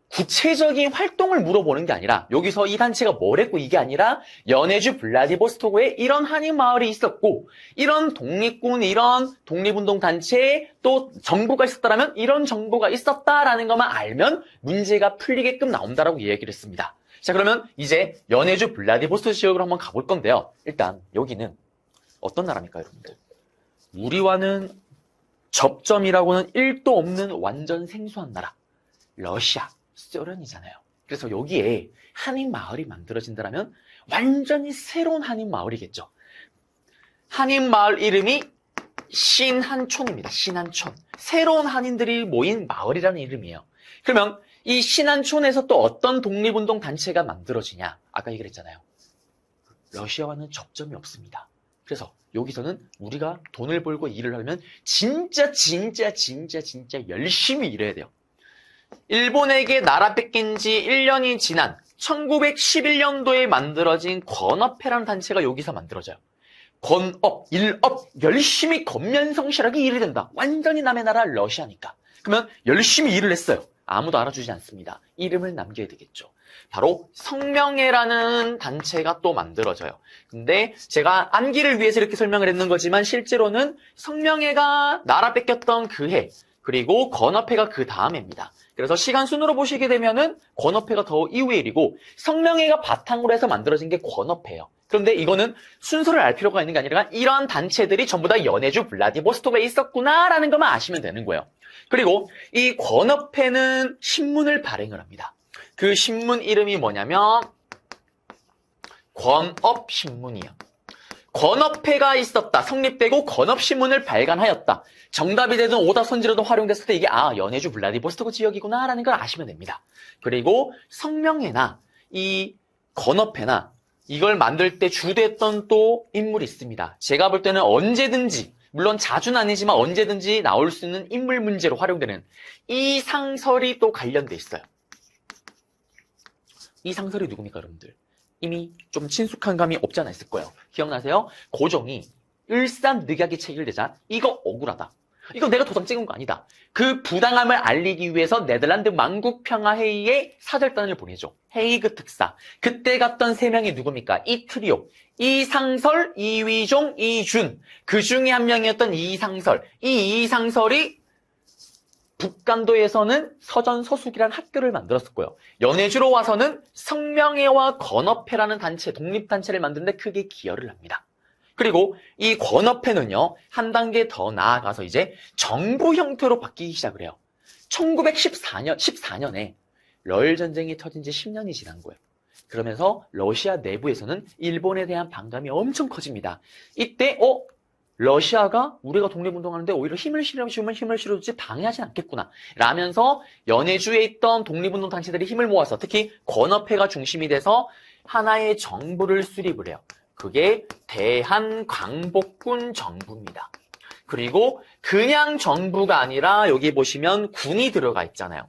구체적인 활동을 물어보는 게 아니라 여기서 이 단체가 뭘 했고 이게 아니라 연해주 블라디보스토크에 이런 한인 마을이 있었고 이런 독립군, 이런 독립운동 단체에 또 정보가 있었다라면 이런 정보가 있었다라는 것만 알면 문제가 풀리게끔 나온다라고 얘기를 했습니다. 자, 그러면 이제 연해주 블라디보스토크 지역으로 한번 가볼 건데요. 일단 여기는 어떤 나라입니까, 여러분들? 우리와는 접점이라고는 1도 없는 완전 생소한 나라. 러시아. 소련이잖아요. 그래서 여기에 한인 마을이 만들어진다면 완전히 새로운 한인 마을이겠죠. 한인 마을 이름이 신한촌입니다. 신한촌. 새로운 한인들이 모인 마을이라는 이름이에요. 그러면 이 신한촌에서 또 어떤 독립운동 단체가 만들어지냐? 아까 얘기를 했잖아요. 러시아와는 접점이 없습니다. 그래서 여기서는 우리가 돈을 벌고 일을 하려면 진짜 열심히 일해야 돼요. 일본에게 나라 뺏긴 지 1년이 지난 1911년도에 만들어진 권업회라는 단체가 여기서 만들어져요. 권업, 일업, 열심히 건면성실하게 일이 된다. 완전히 남의 나라 러시아니까. 그러면 열심히 일을 했어요. 아무도 알아주지 않습니다. 이름을 남겨야 되겠죠. 바로 성명회라는 단체가 또 만들어져요. 근데 제가 암기를 위해서 이렇게 설명을 했는 거지만 실제로는 성명회가 나라 뺏겼던 그 해, 그리고 권업회가 그 다음 해입니다. 그래서 시간 순으로 보시게 되면은 권업회가 더 이후의 일이고 성명회가 바탕으로 해서 만들어진 게 권업회예요. 그런데 이거는 순서를 알 필요가 있는 게 아니라 이러한 단체들이 전부 다 연해주 블라디보스토크에 있었구나라는 것만 아시면 되는 거예요. 그리고 이 권업회는 신문을 발행을 합니다. 그 신문 이름이 뭐냐면 권업신문이에요. 권업회가 있었다. 성립되고 권업신문을 발간하였다. 정답이 되든 오답 선지로도 활용됐을 때 이게 연해주 블라디보스토크 지역이구나 라는 걸 아시면 됩니다. 그리고 성명회나 이 권업회나 이걸 만들 때 주도했던 또 인물이 있습니다. 제가 볼 때는 언제든지, 물론 자주는 아니지만 언제든지 나올 수 있는 인물 문제로 활용되는 이상설이 또 관련돼 있어요. 이상설이 누굽니까, 여러분들? 이미 좀 친숙한 감이 없지 않아 있을 거예요. 기억나세요? 고종이 일산늑약이 체결되자 이거 억울하다. 이거 내가 도장 찍은 거 아니다. 그 부당함을 알리기 위해서 네덜란드 만국평화회의에 사절단을 보내죠. 헤이그 특사. 그때 갔던 세 명이 누굽니까? 이 트리오. 이상설, 이위종, 이준. 그 중에 한 명이었던 이상설. 이 이상설이 북간도에서는 서전서숙이라는 학교를 만들었었고요. 연해주로 와서는 성명회와 권업회라는 단체, 독립단체를 만드는데 크게 기여를 합니다. 그리고 이 권업회는요, 한 단계 더 나아가서 이제 정부 형태로 바뀌기 시작을 해요. 1914년에 러일 전쟁이 터진 지 10년이 지난 거예요. 그러면서 러시아 내부에서는 일본에 대한 반감이 엄청 커집니다. 이때 러시아가 우리가 독립운동하는데 오히려 힘을 실어주면 힘을 실어주지 방해하진 않겠구나 라면서 연해주에 있던 독립운동 단체들이 힘을 모아서 특히 권업회가 중심이 돼서 하나의 정부를 수립을 해요. 그게 대한광복군 정부입니다. 그리고 그냥 정부가 아니라 여기 보시면 군이 들어가 있잖아요.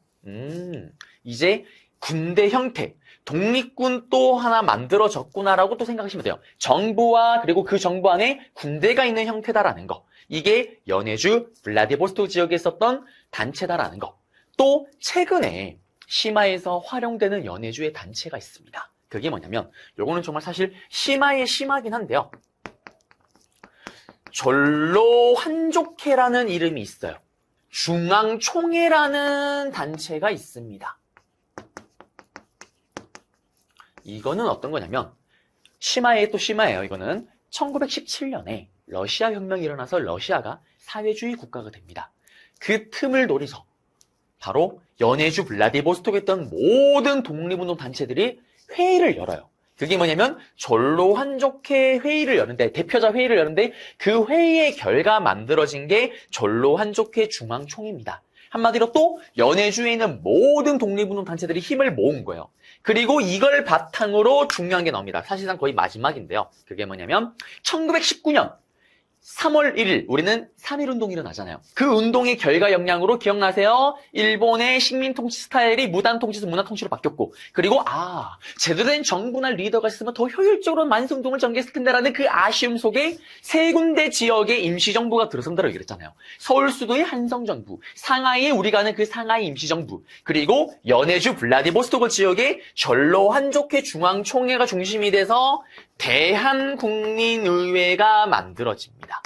이제 군대 형태, 독립군 또 하나 만들어졌구나라고 또 생각하시면 돼요. 정부와 그리고 그 정부 안에 군대가 있는 형태다라는 거. 이게 연해주 블라디보스토크 지역에 있었던 단체다라는 거. 또 최근에 심화에서 활용되는 연해주의 단체가 있습니다. 그게 뭐냐면 요거는 정말 사실 심화의 심하긴 한데요. 졸로환족회라는 이름이 있어요. 중앙총회라는 단체가 있습니다. 이거는 어떤 거냐면 심화에 또 심화예요. 이거는 1917년에 러시아 혁명이 일어나서 러시아가 사회주의 국가가 됩니다. 그 틈을 노려서 바로 연해주 블라디보스톡에 있던 모든 독립운동 단체들이 회의를 열어요. 그게 뭐냐면 전로한족회 회의를 여는데, 대표자 회의를 여는데 그 회의의 결과 만들어진 게 전로한족회 중앙총회입니다. 한마디로 또 연해주에 있는 모든 독립운동 단체들이 힘을 모은 거예요. 그리고 이걸 바탕으로 중요한 게 나옵니다. 사실상 거의 마지막인데요. 그게 뭐냐면 1919년 3월 1일 우리는 3.1운동이 일어나잖아요. 그 운동의 결과 영향으로 기억나세요? 일본의 식민통치 스타일이 무단통치에서 문화통치로 바뀌었고, 그리고 제대로 된 정부나 리더가 있으면 더 효율적으로 만성동을 전개했을 텐데라는 그 아쉬움 속에 세 군데 지역의 임시정부가 들어선다고 얘기했잖아요. 서울 수도의 한성정부, 상하이에 우리가 아는 그 상하이 임시정부, 그리고 연해주 블라디보스토크 지역의 전로한족회 중앙총회가 중심이 돼서 대한국민의회가 만들어집니다.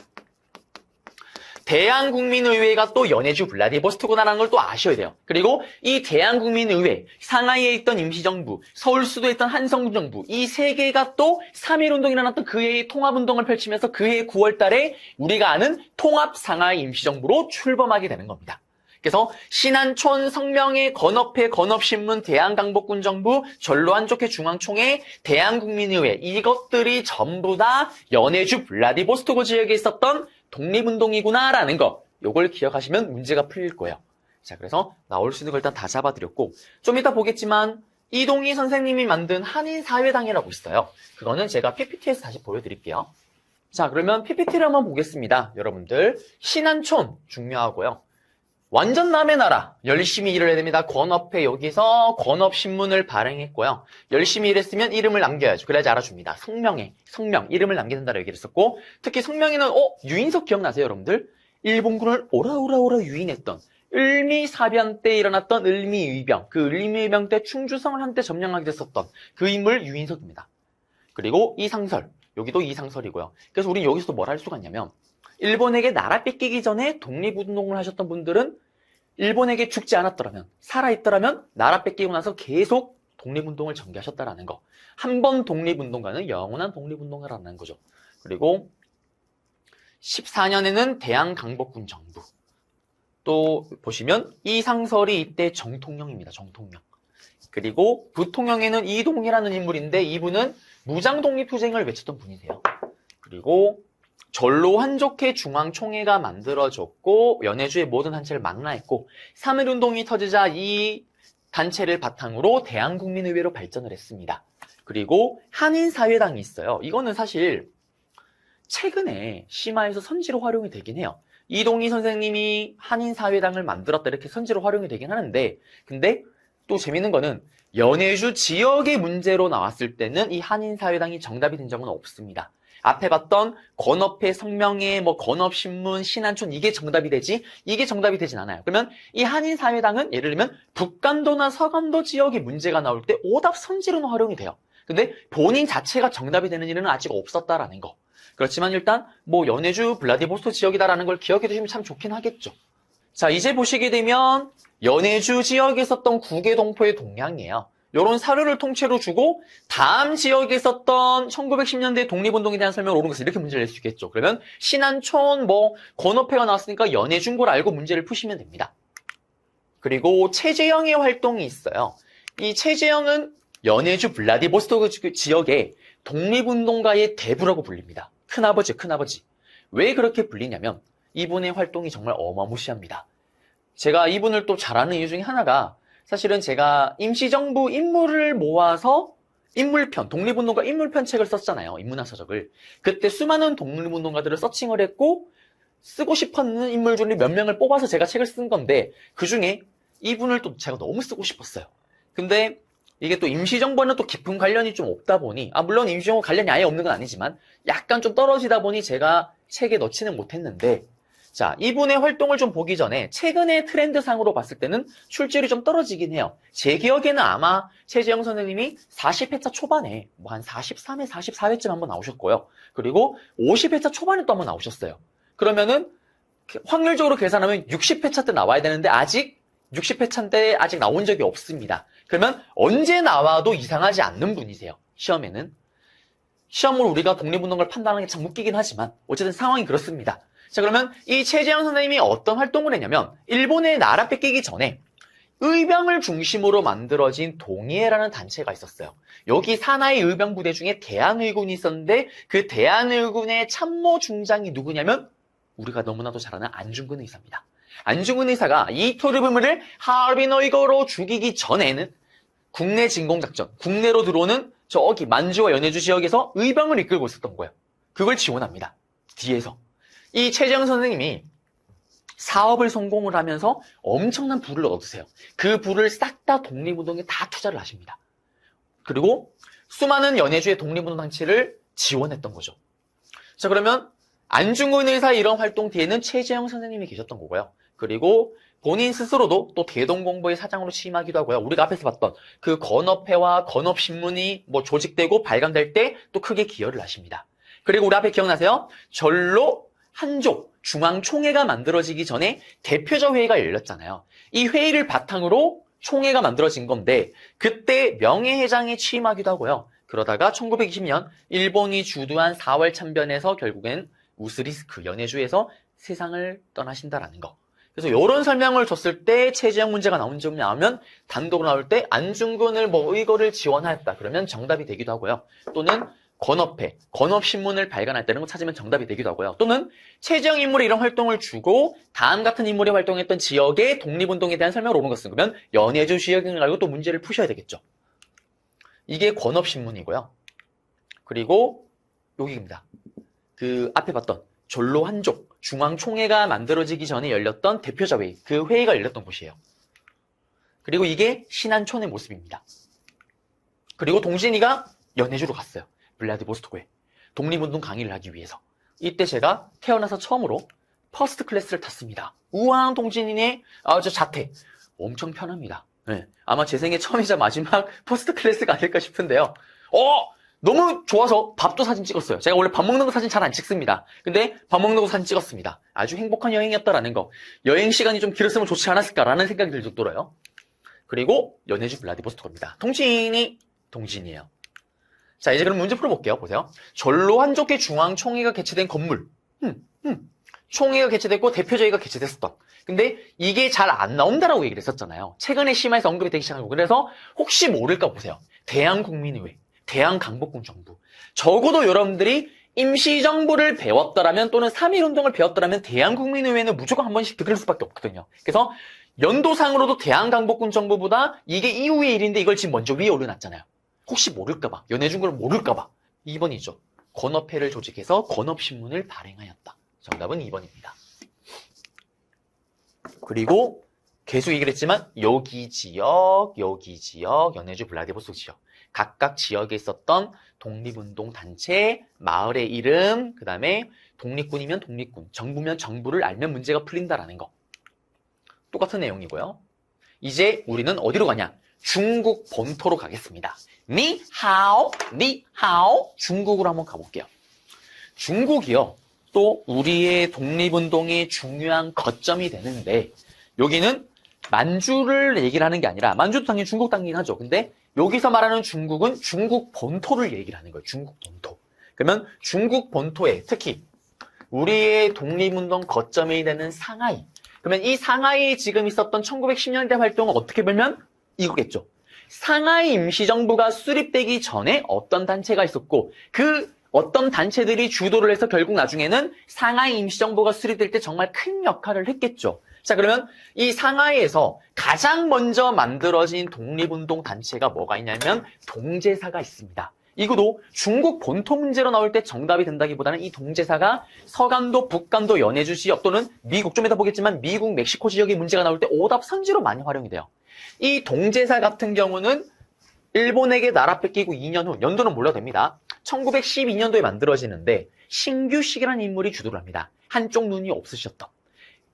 대한국민의회가 또 연해주 블라디보스토크라는 걸 또 아셔야 돼요. 그리고 이 대한국민의회, 상하이에 있던 임시정부, 서울 수도에 있던 한성정부, 이 세 개가 또 3.1운동이 일어났던 그 해의 통합운동을 펼치면서 그 해 9월 달에 우리가 아는 통합상하이 임시정부로 출범하게 되는 겁니다. 그래서 신안촌, 성명회, 건업회, 건업신문, 대한강복군정부, 전로한족회 중앙총회, 대한국민의회, 이것들이 전부 다 연해주 블라디보스토크 지역에 있었던 독립운동이구나라는 거, 요걸 기억하시면 문제가 풀릴 거예요. 자, 그래서 나올 수 있는 걸 일단 다 잡아드렸고, 좀 이따 보겠지만 이동희 선생님이 만든 한인사회당이라고 있어요. 그거는 제가 PPT에서 다시 보여드릴게요. 자, 그러면 PPT를 한번 보겠습니다. 여러분들, 신안촌 중요하고요. 완전 남의 나라, 열심히 일을 해야 됩니다. 권업회 여기서 권업신문을 발행했고요. 열심히 일했으면 이름을 남겨야죠. 그래야지 알아줍니다. 성명회, 성명, 이름을 남겨야 된다고 얘기를 했었고, 특히 성명회는 유인석 기억나세요, 여러분들? 일본군을 오라 유인했던 을미사변 때 일어났던 을미의병, 그 을미의병 때 충주성을 한때 점령하게 됐었던 그 인물 유인석입니다. 그리고 이상설, 여기도 이상설이고요. 그래서 우린 여기서 뭘 할 수가 있냐면, 일본에게 나라 뺏기기 전에 독립운동을 하셨던 분들은 일본에게 죽지 않았더라면, 살아있더라면 나라 뺏기고 나서 계속 독립운동을 전개하셨다라는 거. 한 번 독립운동가는 영원한 독립운동가라는 거죠. 그리고 14년에는 대한강복군 정부. 또 보시면 이상설이 이때 정통령입니다. 정통령. 그리고 부통령에는 이동희라는 인물인데 이분은 무장독립투쟁을 외쳤던 분이세요. 그리고 전로한족회 중앙총회가 만들어졌고 연해주의 모든 단체를 망라했고 3.1운동이 터지자 이 단체를 바탕으로 대한국민의회로 발전을 했습니다. 그리고 한인사회당이 있어요. 이거는 사실 최근에 심화에서 선지로 활용이 되긴 해요. 이동희 선생님이 한인사회당을 만들었다 이렇게 선지로 활용이 되긴 하는데, 근데 또 재밌는 거는 연해주 지역의 문제로 나왔을 때는 이 한인사회당이 정답이 된 적은 없습니다. 앞에 봤던 건업회, 성명회, 건업신문, 신안촌 이게 정답이 되지 이게 정답이 되진 않아요. 그러면 이 한인사회당은 예를 들면 북간도나 서간도 지역의 문제가 나올 때 오답 선지로는 활용이 돼요. 근데 본인 자체가 정답이 되는 일은 아직 없었다라는 거. 그렇지만 일단 연해주 블라디보스토크 지역이다라는 걸 기억해 두시면 참 좋긴 하겠죠. 자, 이제 보시게 되면 연해주 지역에 있었던 구개동포의 동향이에요. 이런 사료를 통째로 주고 다음 지역에 있었던 1910년대 독립운동에 대한 설명을 옳은 것을 이렇게 문제를 낼 수 있겠죠. 그러면 신안촌, 건업회가 나왔으니까 연해주인 걸 알고 문제를 푸시면 됩니다. 그리고 최재형의 활동이 있어요. 이 최재형은 연해주 블라디보스토크 지역의 독립운동가의 대부라고 불립니다. 큰아버지. 왜 그렇게 불리냐면 이분의 활동이 정말 어마무시합니다. 제가 이분을 또 잘 아는 이유 중에 하나가 사실은 제가 임시정부 인물을 모아서 인물편, 독립운동가 인물편 책을 썼잖아요. 인문학서적을. 그때 수많은 독립운동가들을 서칭을 했고 쓰고 싶었는 인물 중에 몇 명을 뽑아서 제가 책을 쓴 건데 그중에 이분을 또 제가 너무 쓰고 싶었어요. 근데 이게 또 임시정부와는 또 깊은 관련이 좀 없다 보니 물론 임시정부 관련이 아예 없는 건 아니지만 약간 좀 떨어지다 보니 제가 책에 넣지는 못했는데 자, 이분의 활동을 좀 보기 전에 최근의 트렌드상으로 봤을 때는 출제율이 좀 떨어지긴 해요. 제 기억에는 아마 최재형 선생님이 40회차 초반에 한 43회, 44회쯤 한번 나오셨고요. 그리고 50회차 초반에 또 한번 나오셨어요. 그러면은 확률적으로 계산하면 60회차 때 나와야 되는데 아직 60회차 때 아직 나온 적이 없습니다. 그러면 언제 나와도 이상하지 않는 분이세요. 시험에는. 시험으로 우리가 독립운동을 판단하는 게 참 웃기긴 하지만 어쨌든 상황이 그렇습니다. 자, 그러면 이 최재형 선생님이 어떤 활동을 했냐면 일본에 나라 뺏기기 전에 의병을 중심으로 만들어진 동의회라는 단체가 있었어요. 여기 산하의 의병 부대 중에 대한의군이 있었는데 그 대한의군의 참모 중장이 누구냐면 우리가 너무나도 잘 아는 안중근 의사입니다. 안중근 의사가 이 토르비무를 하얼빈어이거로 죽이기 전에는 국내 진공작전, 국내로 들어오는 저기 만주와 연해주 지역에서 의병을 이끌고 있었던 거예요. 그걸 지원합니다. 뒤에서. 이 최재형 선생님이 사업을 성공을 하면서 엄청난 부를 얻으세요. 그 부를 싹 다 독립운동에 다 투자를 하십니다. 그리고 수많은 연해주의 독립운동 단체를 지원했던 거죠. 자, 그러면 안중근 의사 이런 활동 뒤에는 최재형 선생님이 계셨던 거고요. 그리고 본인 스스로도 또 대동공부의 사장으로 취임하기도 하고요. 우리가 앞에서 봤던 그 건업회와 건업신문이 조직되고 발간될 때 또 크게 기여를 하십니다. 그리고 우리 앞에 기억나세요? 전로 한족 중앙총회가 만들어지기 전에 대표자 회의가 열렸잖아요. 이 회의를 바탕으로 총회가 만들어진 건데 그때 명예회장에 취임하기도 하고요. 그러다가 1920년 일본이 주도한 4월 참변에서 결국엔 우스리스크 연해주에서 세상을 떠나신다라는 거. 그래서 이런 설명을 줬을 때 최재형 문제가 나온 점이 나오면 단독으로 나올 때 안중근을 의거를 지원하였다. 그러면 정답이 되기도 하고요. 또는 건업회, 건업신문을 발간할 때는 거 찾으면 정답이 되기도 하고요. 또는 최재형 인물이 이런 활동을 주고 다음 같은 인물이 활동했던 지역의 독립운동에 대한 설명을 오는 것은 그러면 연해주 지역을 가지고 또 문제를 푸셔야 되겠죠. 이게 건업신문이고요. 그리고 여기입니다. 그 앞에 봤던 전로 한족 중앙총회가 만들어지기 전에 열렸던 대표자 회의, 그 회의가 열렸던 곳이에요. 그리고 이게 신안촌의 모습입니다. 그리고 동진이가 연해주로 갔어요. 블라디보스토크에 독립운동 강의를 하기 위해서. 이때 제가 태어나서 처음으로 퍼스트 클래스를 탔습니다. 우왕 동진이네 저 자태 엄청 편합니다. 네, 아마 제 생애 처음이자 마지막 퍼스트 클래스가 아닐까 싶은데요. 너무 좋아서 밥도 사진 찍었어요. 제가 원래 밥 먹는 거 사진 잘 안 찍습니다. 근데 밥 먹는 거 사진 찍었습니다. 아주 행복한 여행이었다라는 거. 여행 시간이 좀 길었으면 좋지 않았을까라는 생각이 들 정도로요. 그리고 연해주 블라디보스토크입니다. 동진이에요. 자, 이제 그럼 문제 풀어볼게요. 보세요. 전로 한족계 중앙총회가 개최된 건물. 총회가 개최됐고 대표자회가 개최됐었던. 근데 이게 잘 안 나온다라고 얘기를 했었잖아요. 최근에 심화해서 언급이 되기 시작하고. 그래서 혹시 모를까 보세요. 대한국민의회, 대한강복군 정부. 적어도 여러분들이 임시정부를 배웠더라면 또는 3.1운동을 배웠더라면 대한국민의회는 무조건 한 번씩 들을 수밖에 없거든요. 그래서 연도상으로도 대한강복군 정부보다 이게 이후의 일인데 이걸 지금 먼저 위에 올려놨잖아요. 혹시 모를까봐, 연해준 걸 모를까봐. 2번이죠. 건업회를 조직해서 건업신문을 발행하였다. 정답은 2번입니다. 그리고 계속 얘기를 했지만 여기 지역, 연해주 블라디보스토크 지역. 각각 지역에 있었던 독립운동 단체, 마을의 이름, 그 다음에 독립군이면 독립군, 정부면 정부를 알면 문제가 풀린다라는 거. 똑같은 내용이고요. 이제 우리는 어디로 가냐? 중국 본토로 가겠습니다. 니하오. 중국으로 한번 가볼게요. 중국이요. 또 우리의 독립운동의 중요한 거점이 되는데 여기는 만주를 얘기를 하는 게 아니라 만주도 당연히 중국 땅이긴 하죠. 근데 여기서 말하는 중국은 중국 본토를 얘기를 하는 거예요. 중국 본토. 그러면 중국 본토에 특히 우리의 독립운동 거점이 되는 상하이. 그러면 이 상하이에 지금 있었던 1910년대 활동을 어떻게 보면 이거겠죠. 상하이 임시정부가 수립되기 전에 어떤 단체가 있었고 그 어떤 단체들이 주도를 해서 결국 나중에는 상하이 임시정부가 수립될 때 정말 큰 역할을 했겠죠. 자, 그러면 이 상하이에서 가장 먼저 만들어진 독립운동 단체가 뭐가 있냐면 동제사가 있습니다. 이것도 중국 본토 문제로 나올 때 정답이 된다기보다는 이 동제사가 서간도, 북간도, 연해주 지역 또는 미국, 좀 이따 보겠지만 미국, 멕시코 지역의 문제가 나올 때 오답 선지로 많이 활용이 돼요. 이 동제사 같은 경우는 일본에게 나라 뺏기고 2년 후, 연도는 몰라도 됩니다. 1912년도에 만들어지는데 신규식이라는 인물이 주도를 합니다. 한쪽 눈이 없으셨던.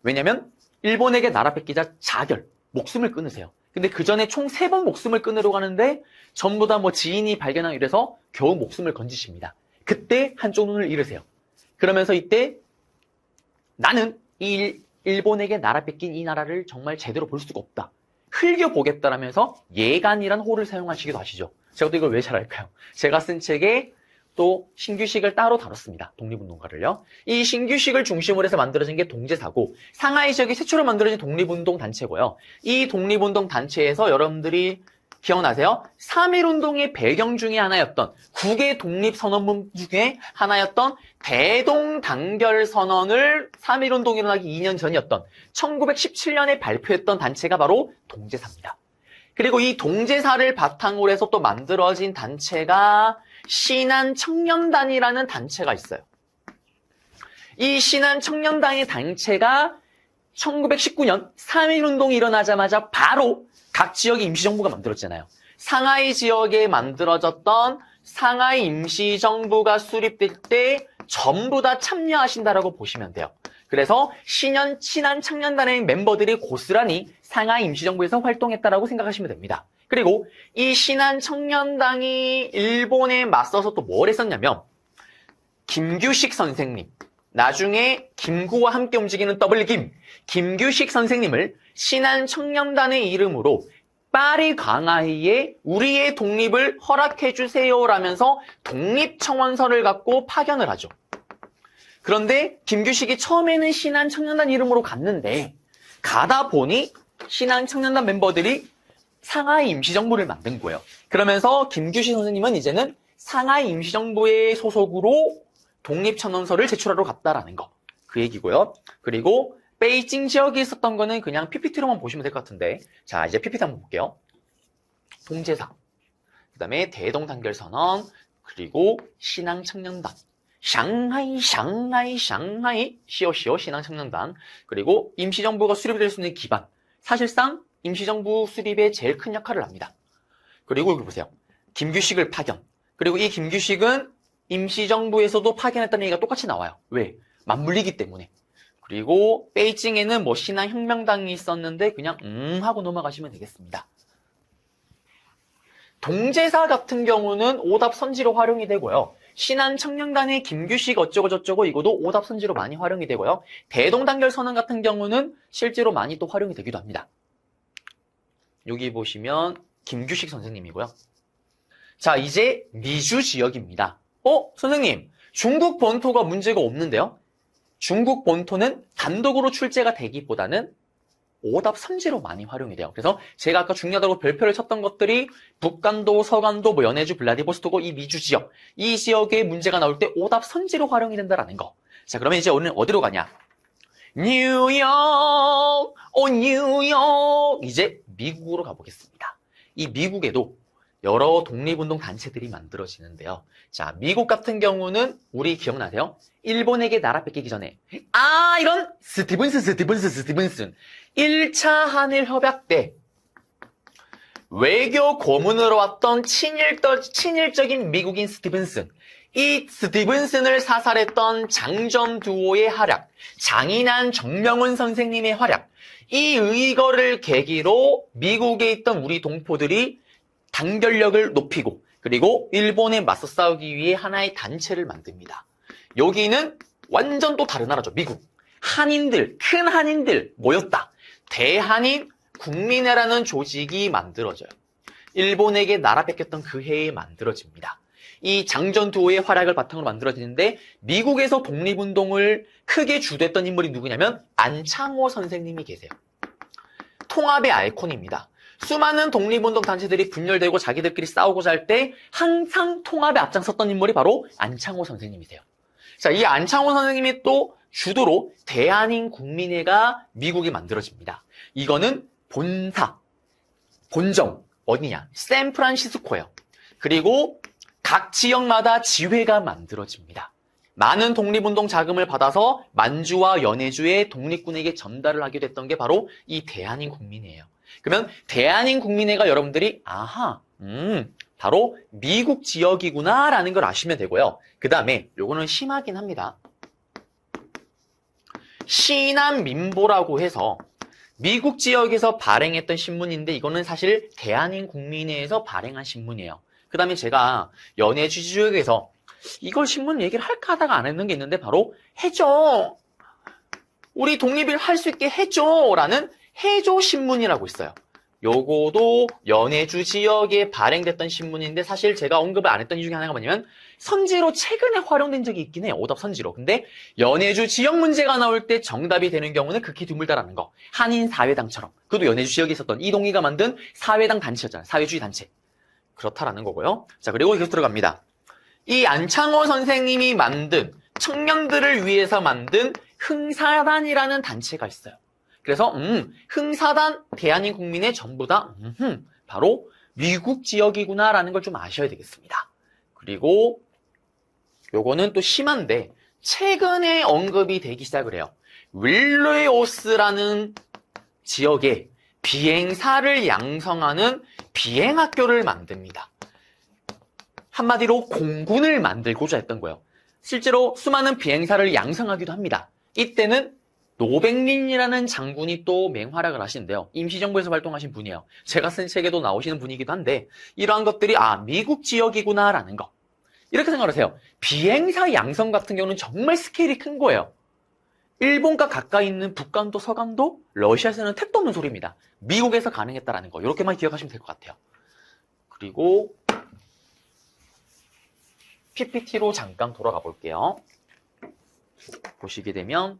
왜냐면 일본에게 나라 뺏기자 자결, 목숨을 끊으세요. 근데 그 전에 총 3번 목숨을 끊으려고 하는데 전부 다 지인이 발견하고 이래서 겨우 목숨을 건지십니다. 그때 한쪽 눈을 잃으세요. 그러면서 이때 나는 일본에게 나라 뺏긴 이 나라를 정말 제대로 볼 수가 없다. 흘겨보겠다라면서 예간이란 호를 사용하시기도 하시죠. 제가 또 이걸 왜 잘 알까요? 제가 쓴 책에 또 신규식을 따로 다뤘습니다. 독립운동가를요. 이 신규식을 중심으로 해서 만들어진 게 동제사고 상하이 지역이 최초로 만들어진 독립운동 단체고요. 이 독립운동 단체에서 여러분들이 기억나세요? 3.1운동의 배경 중에 하나였던 국외 독립선언문 중에 하나였던 대동단결선언을 3.1운동이 일어나기 2년 전이었던 1917년에 발표했던 단체가 바로 동제사입니다. 그리고 이 동제사를 바탕으로 해서 또 만들어진 단체가 신한청년단이라는 단체가 있어요. 이 신한청년단의 단체가 1919년 3.1운동이 일어나자마자 바로 각 지역의 임시정부가 만들어졌잖아요. 상하이 지역에 만들어졌던 상하이 임시정부가 수립될 때 전부 다 참여하신다라고 보시면 돼요. 그래서 신한청년단의 멤버들이 고스란히 상하이 임시정부에서 활동했다라고 생각하시면 됩니다. 그리고 이 신한청년단이 일본에 맞서서 또 뭘 했었냐면 김규식 선생님, 나중에 김구와 함께 움직이는 더블김, 김규식 선생님을 신한청년단의 이름으로 파리 광화회에 우리의 독립을 허락해 주세요라면서 독립청원서를 갖고 파견을 하죠. 그런데 김규식이 처음에는 신한청년단 이름으로 갔는데 가다 보니 신한청년단 멤버들이 상하이 임시정부를 만든 거예요. 그러면서 김규식 선생님은 이제는 상하이 임시정부의 소속으로 독립청원서를 제출하러 갔다라는 거. 그 얘기고요. 그리고 베이징 지역에 있었던 거는 그냥 PPT로만 보시면 될 것 같은데 자 이제 PPT 한번 볼게요. 동제사, 그 다음에 대동단결선언, 그리고 신한청년단, 샹하이 시오시오 신한청년단, 그리고 임시정부가 수립될 수 있는 기반. 사실상 임시정부 수립에 제일 큰 역할을 합니다. 그리고 여기 보세요. 김규식을 파견. 그리고 이 김규식은 임시정부에서도 파견했다는 얘기가 똑같이 나와요. 왜? 맞물리기 때문에. 그리고 베이징에는 뭐 신한혁명당이 있었는데 그냥 하고 넘어가시면 되겠습니다. 동제사 같은 경우는 오답선지로 활용이 되고요. 신한청년단의 김규식 어쩌고저쩌고 이것도 오답선지로 많이 활용이 되고요. 대동단결선언 같은 경우는 실제로 많이 또 활용이 되기도 합니다. 여기 보시면 김규식 선생님이고요. 자, 이제 미주 지역입니다. 선생님, 중국 본토가 문제가 없는데요? 중국 본토는 단독으로 출제가 되기보다는 오답 선지로 많이 활용이 돼요. 그래서 제가 아까 중요하다고 별표를 쳤던 것들이 북간도, 서간도, 연해주, 블라디보스토크 이 미주 지역, 이 지역에 문제가 나올 때 오답 선지로 활용이 된다라는 거. 자, 그러면 이제 오늘 어디로 가냐? 뉴욕, 뉴욕. 이제 미국으로 가보겠습니다. 이 미국에도 여러 독립운동 단체들이 만들어지는데요. 자, 미국 같은 경우는 우리 기억나세요? 일본에게 나라 뺏기기 전에 이런 스티븐슨 1차 한일 협약 때 외교 고문으로 왔던 친일적인 미국인 스티븐슨, 이 스티븐슨을 사살했던 장전두오의 활약, 장인한 정명훈 선생님의 활약, 이거를 계기로 미국에 있던 우리 동포들이 단결력을 높이고 그리고 일본에 맞서 싸우기 위해 하나의 단체를 만듭니다. 여기는 완전 또 다른 나라죠. 미국. 한인들, 큰 한인들 모였다. 대한인 국민회라는 조직이 만들어져요. 일본에게 나라 뺏겼던 그 해에 만들어집니다. 이 장전두오의 활약을 바탕으로 만들어지는데 미국에서 독립운동을 크게 주도했던 인물이 누구냐면 안창호 선생님이 계세요. 통합의 아이콘입니다. 수많은 독립운동 단체들이 분열되고 자기들끼리 싸우고자 할 때 항상 통합에 앞장섰던 인물이 바로 안창호 선생님이세요. 자, 이 안창호 선생님이 또 주도로 대한인 국민회가 미국에 만들어집니다. 이거는 본정 어디냐? 샌프란시스코예요. 그리고 각 지역마다 지회가 만들어집니다. 많은 독립운동 자금을 받아서 만주와 연해주의 독립군에게 전달을 하게 됐던 게 바로 이 대한인 국민회예요. 그러면 대한인 국민회가 여러분들이 바로 미국 지역이구나 라는 걸 아시면 되고요. 그 다음에 요거는 심하긴 합니다. 신한민보라고 해서 미국 지역에서 발행했던 신문인데 이거는 사실 대한인 국민회에서 발행한 신문이에요. 그 다음에 제가 연해주 지역에서 이걸 신문 얘기를 할까 하다가 안 했는 게 있는데 바로 해죠. 우리 독립을 할 수 있게 해줘라는 해조 신문이라고 있어요. 요거도 연해주 지역에 발행됐던 신문인데 사실 제가 언급을 안 했던 이유 중에 하나가 뭐냐면 선지로 최근에 활용된 적이 있긴 해요. 오답 선지로. 근데 연해주 지역 문제가 나올 때 정답이 되는 경우는 극히 드물다라는 거. 한인 사회당처럼. 그것도 연해주 지역에 있었던 이동희가 만든 사회당 단체였잖아요. 사회주의 단체. 그렇다라는 거고요. 자, 그리고 계속 들어갑니다. 이 안창호 선생님이 만든 청년들을 위해서 만든 흥사단이라는 단체가 있어요. 그래서 흥사단 대한민국민의 전부 다 바로 미국 지역이구나라는 걸 좀 아셔야 되겠습니다. 그리고 요거는 또 심한데 최근에 언급이 되기 시작을 해요. 윌레오스라는 지역에 비행사를 양성하는 비행학교를 만듭니다. 한마디로 공군을 만들고자 했던 거예요. 실제로 수많은 비행사를 양성하기도 합니다. 이때는 노백린이라는 장군이 또 맹활약을 하시는데요. 임시정부에서 활동하신 분이에요. 제가 쓴 책에도 나오시는 분이기도 한데 이러한 것들이 미국 지역이구나라는 거. 이렇게 생각하세요. 비행사 양성 같은 경우는 정말 스케일이 큰 거예요. 일본과 가까이 있는 북간도 서간도 러시아에서는 택도 없는 소리입니다. 미국에서 가능했다라는 거. 이렇게만 기억하시면 될 것 같아요. 그리고 PPT로 잠깐 돌아가 볼게요. 보시게 되면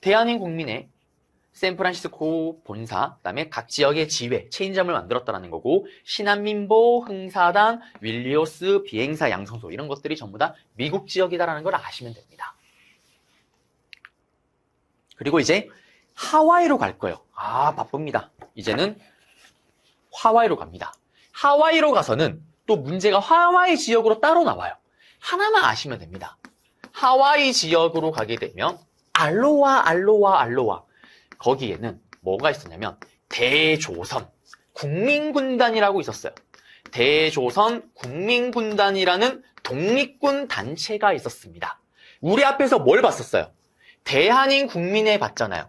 대한민국민의 샌프란시스코 본사, 그다음에 각 지역의 지회, 체인점을 만들었다라는 거고 신한민보, 흥사단, 윌리오스, 비행사 양성소 이런 것들이 전부 다 미국 지역이다라는 걸 아시면 됩니다. 그리고 이제 하와이로 갈 거예요. 바쁩니다. 이제는 하와이로 갑니다. 하와이로 가서는 또 문제가 하와이 지역으로 따로 나와요. 하나만 아시면 됩니다. 하와이 지역으로 가게 되면 알로아 거기에는 뭐가 있었냐면 대조선 국민군단이라고 있었어요. 대조선 국민군단이라는 독립군 단체가 있었습니다. 우리 앞에서 뭘 봤었어요? 대한인 국민회 봤잖아요.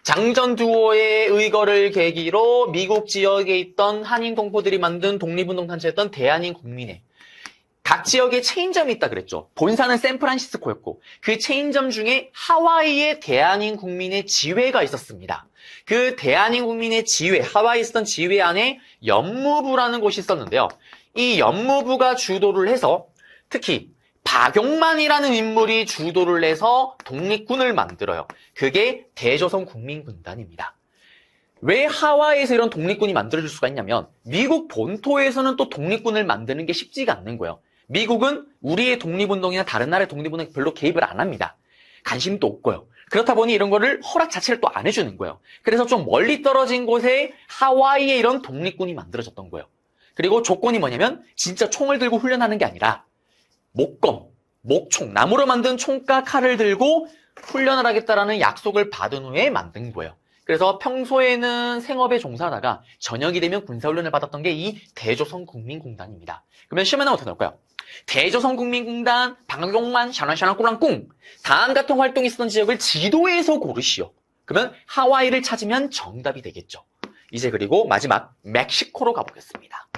장전두호의 의거를 계기로 미국 지역에 있던 한인 동포들이 만든 독립운동 단체였던 대한인 국민회. 각 지역에 체인점이 있다 그랬죠. 본사는 샌프란시스코였고 그 체인점 중에 하와이에 대한인 국민의 지회가 있었습니다. 그 대한인 국민의 지회, 하와이에 있었던 지회 안에 연무부라는 곳이 있었는데요. 이 연무부가 주도를 해서 특히 박용만이라는 인물이 주도를 해서 독립군을 만들어요. 그게 대조선 국민군단입니다. 왜 하와이에서 이런 독립군이 만들어질 수가 있냐면 미국 본토에서는 또 독립군을 만드는 게 쉽지가 않는 거예요. 미국은 우리의 독립운동이나 다른 나라의 독립운동에 별로 개입을 안 합니다. 관심도 없고요. 그렇다 보니 이런 거를 허락 자체를 또 안 해주는 거예요. 그래서 좀 멀리 떨어진 곳에 하와이에 이런 독립군이 만들어졌던 거예요. 그리고 조건이 뭐냐면 진짜 총을 들고 훈련하는 게 아니라 목검, 목총, 나무로 만든 총과 칼을 들고 훈련을 하겠다라는 약속을 받은 후에 만든 거예요. 그래서 평소에는 생업에 종사하다가 저녁이 되면 군사훈련을 받았던 게 이 대조선 국민공단입니다. 그러면 시험에 나오면 어떻게 나올까요? 대조선 국민공단, 박용만, 샤란샤란 꼬랑꿍 다음 같은 활동이 있었던 지역을 지도에서 고르시오. 그러면 하와이를 찾으면 정답이 되겠죠. 이제 그리고 마지막 멕시코로 가보겠습니다.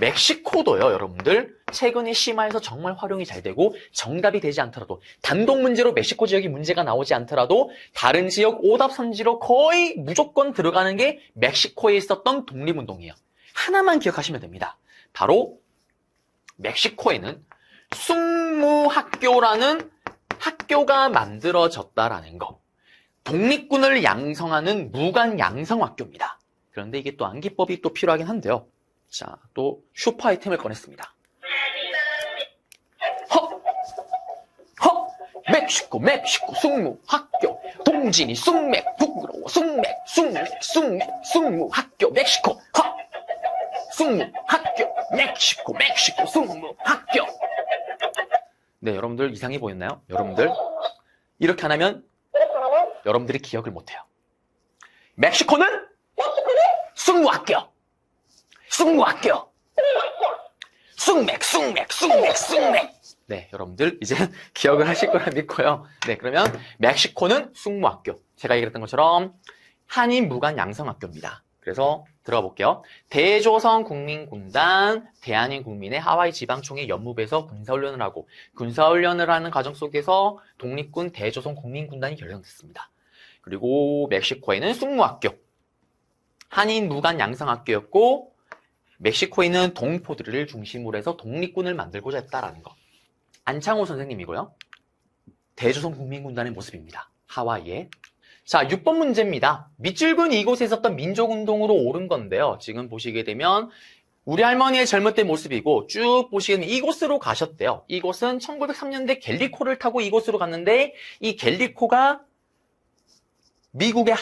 멕시코도요, 여러분들 최근에 심화해서 정말 활용이 잘 되고 정답이 되지 않더라도 단독 문제로 멕시코 지역이 문제가 나오지 않더라도 다른 지역 오답 선지로 거의 무조건 들어가는 게 멕시코에 있었던 독립운동이에요. 하나만 기억하시면 됩니다. 바로 멕시코에는 숭무학교라는 학교가 만들어졌다라는 거. 독립군을 양성하는 무관 양성학교입니다. 그런데 이게 또 암기법이 또 필요하긴 한데요. 자, 또 슈퍼 아이템을 꺼냈습니다. 멕시코 숭무학교 동진이 숭맥 부끄러워 숭무학교 멕시코 숭무학교 멕시코 숭무학교. 네, 여러분들 이상해 보였나요? 여러분들 이렇게 안 하면 여러분들이 기억을 못해요. 멕시코는 숭무학교 숭맥. 네, 여러분들 이제 기억을 하실 거라 믿고요. 네, 그러면 멕시코는 숭무학교. 제가 얘기했던 것처럼 한인 무관 양성학교입니다. 그래서 들어가 볼게요. 대조선 국민군단, 대한민국민의 하와이 지방총회 연무부에서 군사훈련을 하고 군사훈련을 하는 과정 속에서 독립군 대조선 국민군단이 결성됐습니다. 그리고 멕시코에는 숭무학교, 한인 무관 양성학교였고 멕시코에는 동포들을 중심으로 해서 독립군을 만들고자 했다라는 거. 안창호 선생님이고요. 대조선 국민군단의 모습입니다. 하와이에. 자, 6번 문제입니다. 밑줄근 이곳에 있었던 민족운동으로 옳은 건데요. 지금 보시게 되면 우리 할머니의 젊을 때 모습이고 쭉 보시게 되면 이곳으로 가셨대요. 이곳은 1903년대 갤리코를 타고 이곳으로 갔는데 이 갤리코가 미국의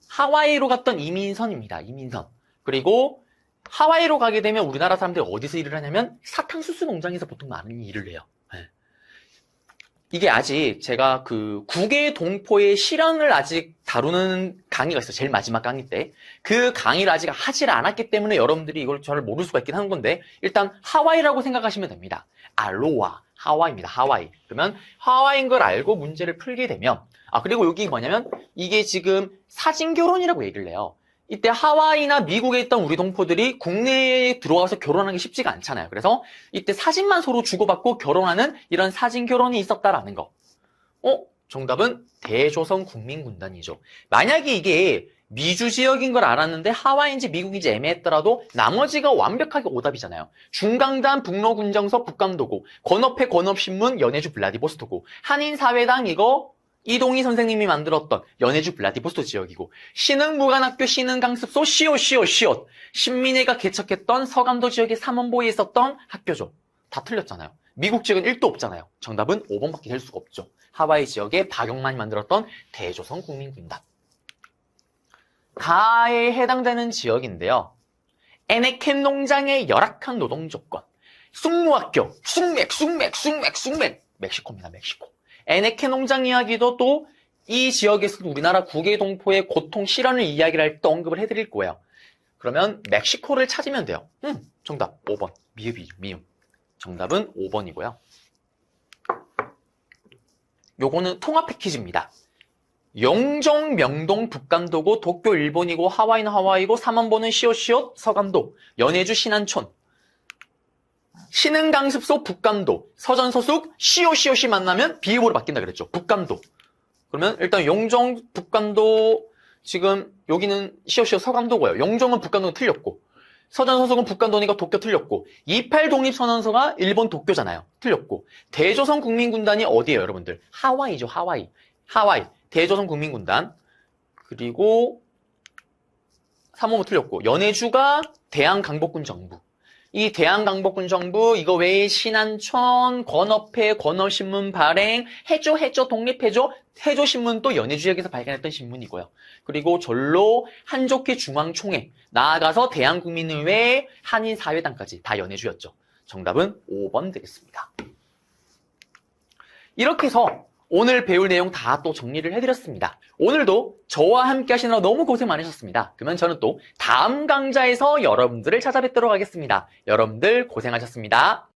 하와이로 갔던 이민선입니다. 이민선. 그리고 하와이로 가게 되면 우리나라 사람들이 어디서 일을 하냐면 사탕수수 농장에서 보통 많은 일을 해요. 네. 이게 아직 제가 그 국외 동포의 실현을 아직 다루는 강의가 있어요. 제일 마지막 강의 때. 그 강의를 아직 하질 않았기 때문에 여러분들이 이걸 잘 모를 수가 있긴 하는 건데 일단 하와이라고 생각하시면 됩니다. 알로하, 하와이입니다. 하와이. 그러면 하와이인 걸 알고 문제를 풀게 되면 그리고 여기 뭐냐면 이게 지금 사진결혼이라고 얘기를 해요. 이때 하와이나 미국에 있던 우리 동포들이 국내에 들어와서 결혼하기 쉽지가 않잖아요. 그래서 이때 사진만 서로 주고받고 결혼하는 이런 사진 결혼이 있었다라는 거. 정답은 대조선 국민군단이죠. 만약에 이게 미주 지역인 걸 알았는데 하와이인지 미국인지 애매했더라도 나머지가 완벽하게 오답이잖아요. 중강단 북로군정서 북감도고, 건업회 건업신문 연해주 블라디보스토고, 한인사회당 이거 이동희 선생님이 만들었던 연해주 블라디보스토 지역이고, 신흥무관학교 신흥강습소 시옷 신민회가 개척했던 서감도 지역의 삼원보에 있었던 학교죠. 다 틀렸잖아요. 미국 지역은 1도 없잖아요. 정답은 5번밖에 될 수가 없죠. 하와이 지역에 박용만이 만들었던 대조선 국민군단. 가에 해당되는 지역인데요. 에네켄 농장의 열악한 노동 조건, 숭무학교, 숭맥, 멕시코입니다. 멕시코. 에네켄 농장 이야기도 또 이 지역에서 우리나라 국외 동포의 고통, 실현을 이야기를 할 때 언급을 해드릴 거예요. 그러면 멕시코를 찾으면 돼요. 정답 5번. 미음. 정답은 5번이고요. 요거는 통합 패키지입니다. 영종, 명동, 북감도고, 도쿄 일본이고, 하와이는 하와이고, 삼원보는 시옷, 서감도, 연해주 신안촌, 신흥강습소 북감도, 서전서숙, 시옷이 만나면 비읍으로 바뀐다 그랬죠. 북감도. 그러면 일단 영종, 북감도, 지금 여기는 시옷 서감도고요. 영종은 북감도가 틀렸고, 서전서숙은 북감도니까 도쿄 틀렸고, 28 독립선언서가 일본 도쿄잖아요. 틀렸고, 대조선 국민군단이 어디예요, 여러분들? 하와이죠, 하와이. 대조선 국민군단. 그리고 3호모 틀렸고, 연해주가 대한강복군 정부. 이 대한강복군 정부, 이거 외에 신안촌, 건업회, 건업신문 발행, 해조 독립해조 신문도 연해 지역에서 발견했던 신문이고요. 그리고 절로 한족회 중앙총회, 나아가서 대한국민의회, 한인사회당까지 다 연해주였죠. 정답은 5번 되겠습니다. 이렇게 해서 오늘 배울 내용 다 또 정리를 해드렸습니다. 오늘도 저와 함께 하시느라 너무 고생 많으셨습니다. 그러면 저는 또 다음 강좌에서 여러분들을 찾아뵙도록 하겠습니다. 여러분들 고생하셨습니다.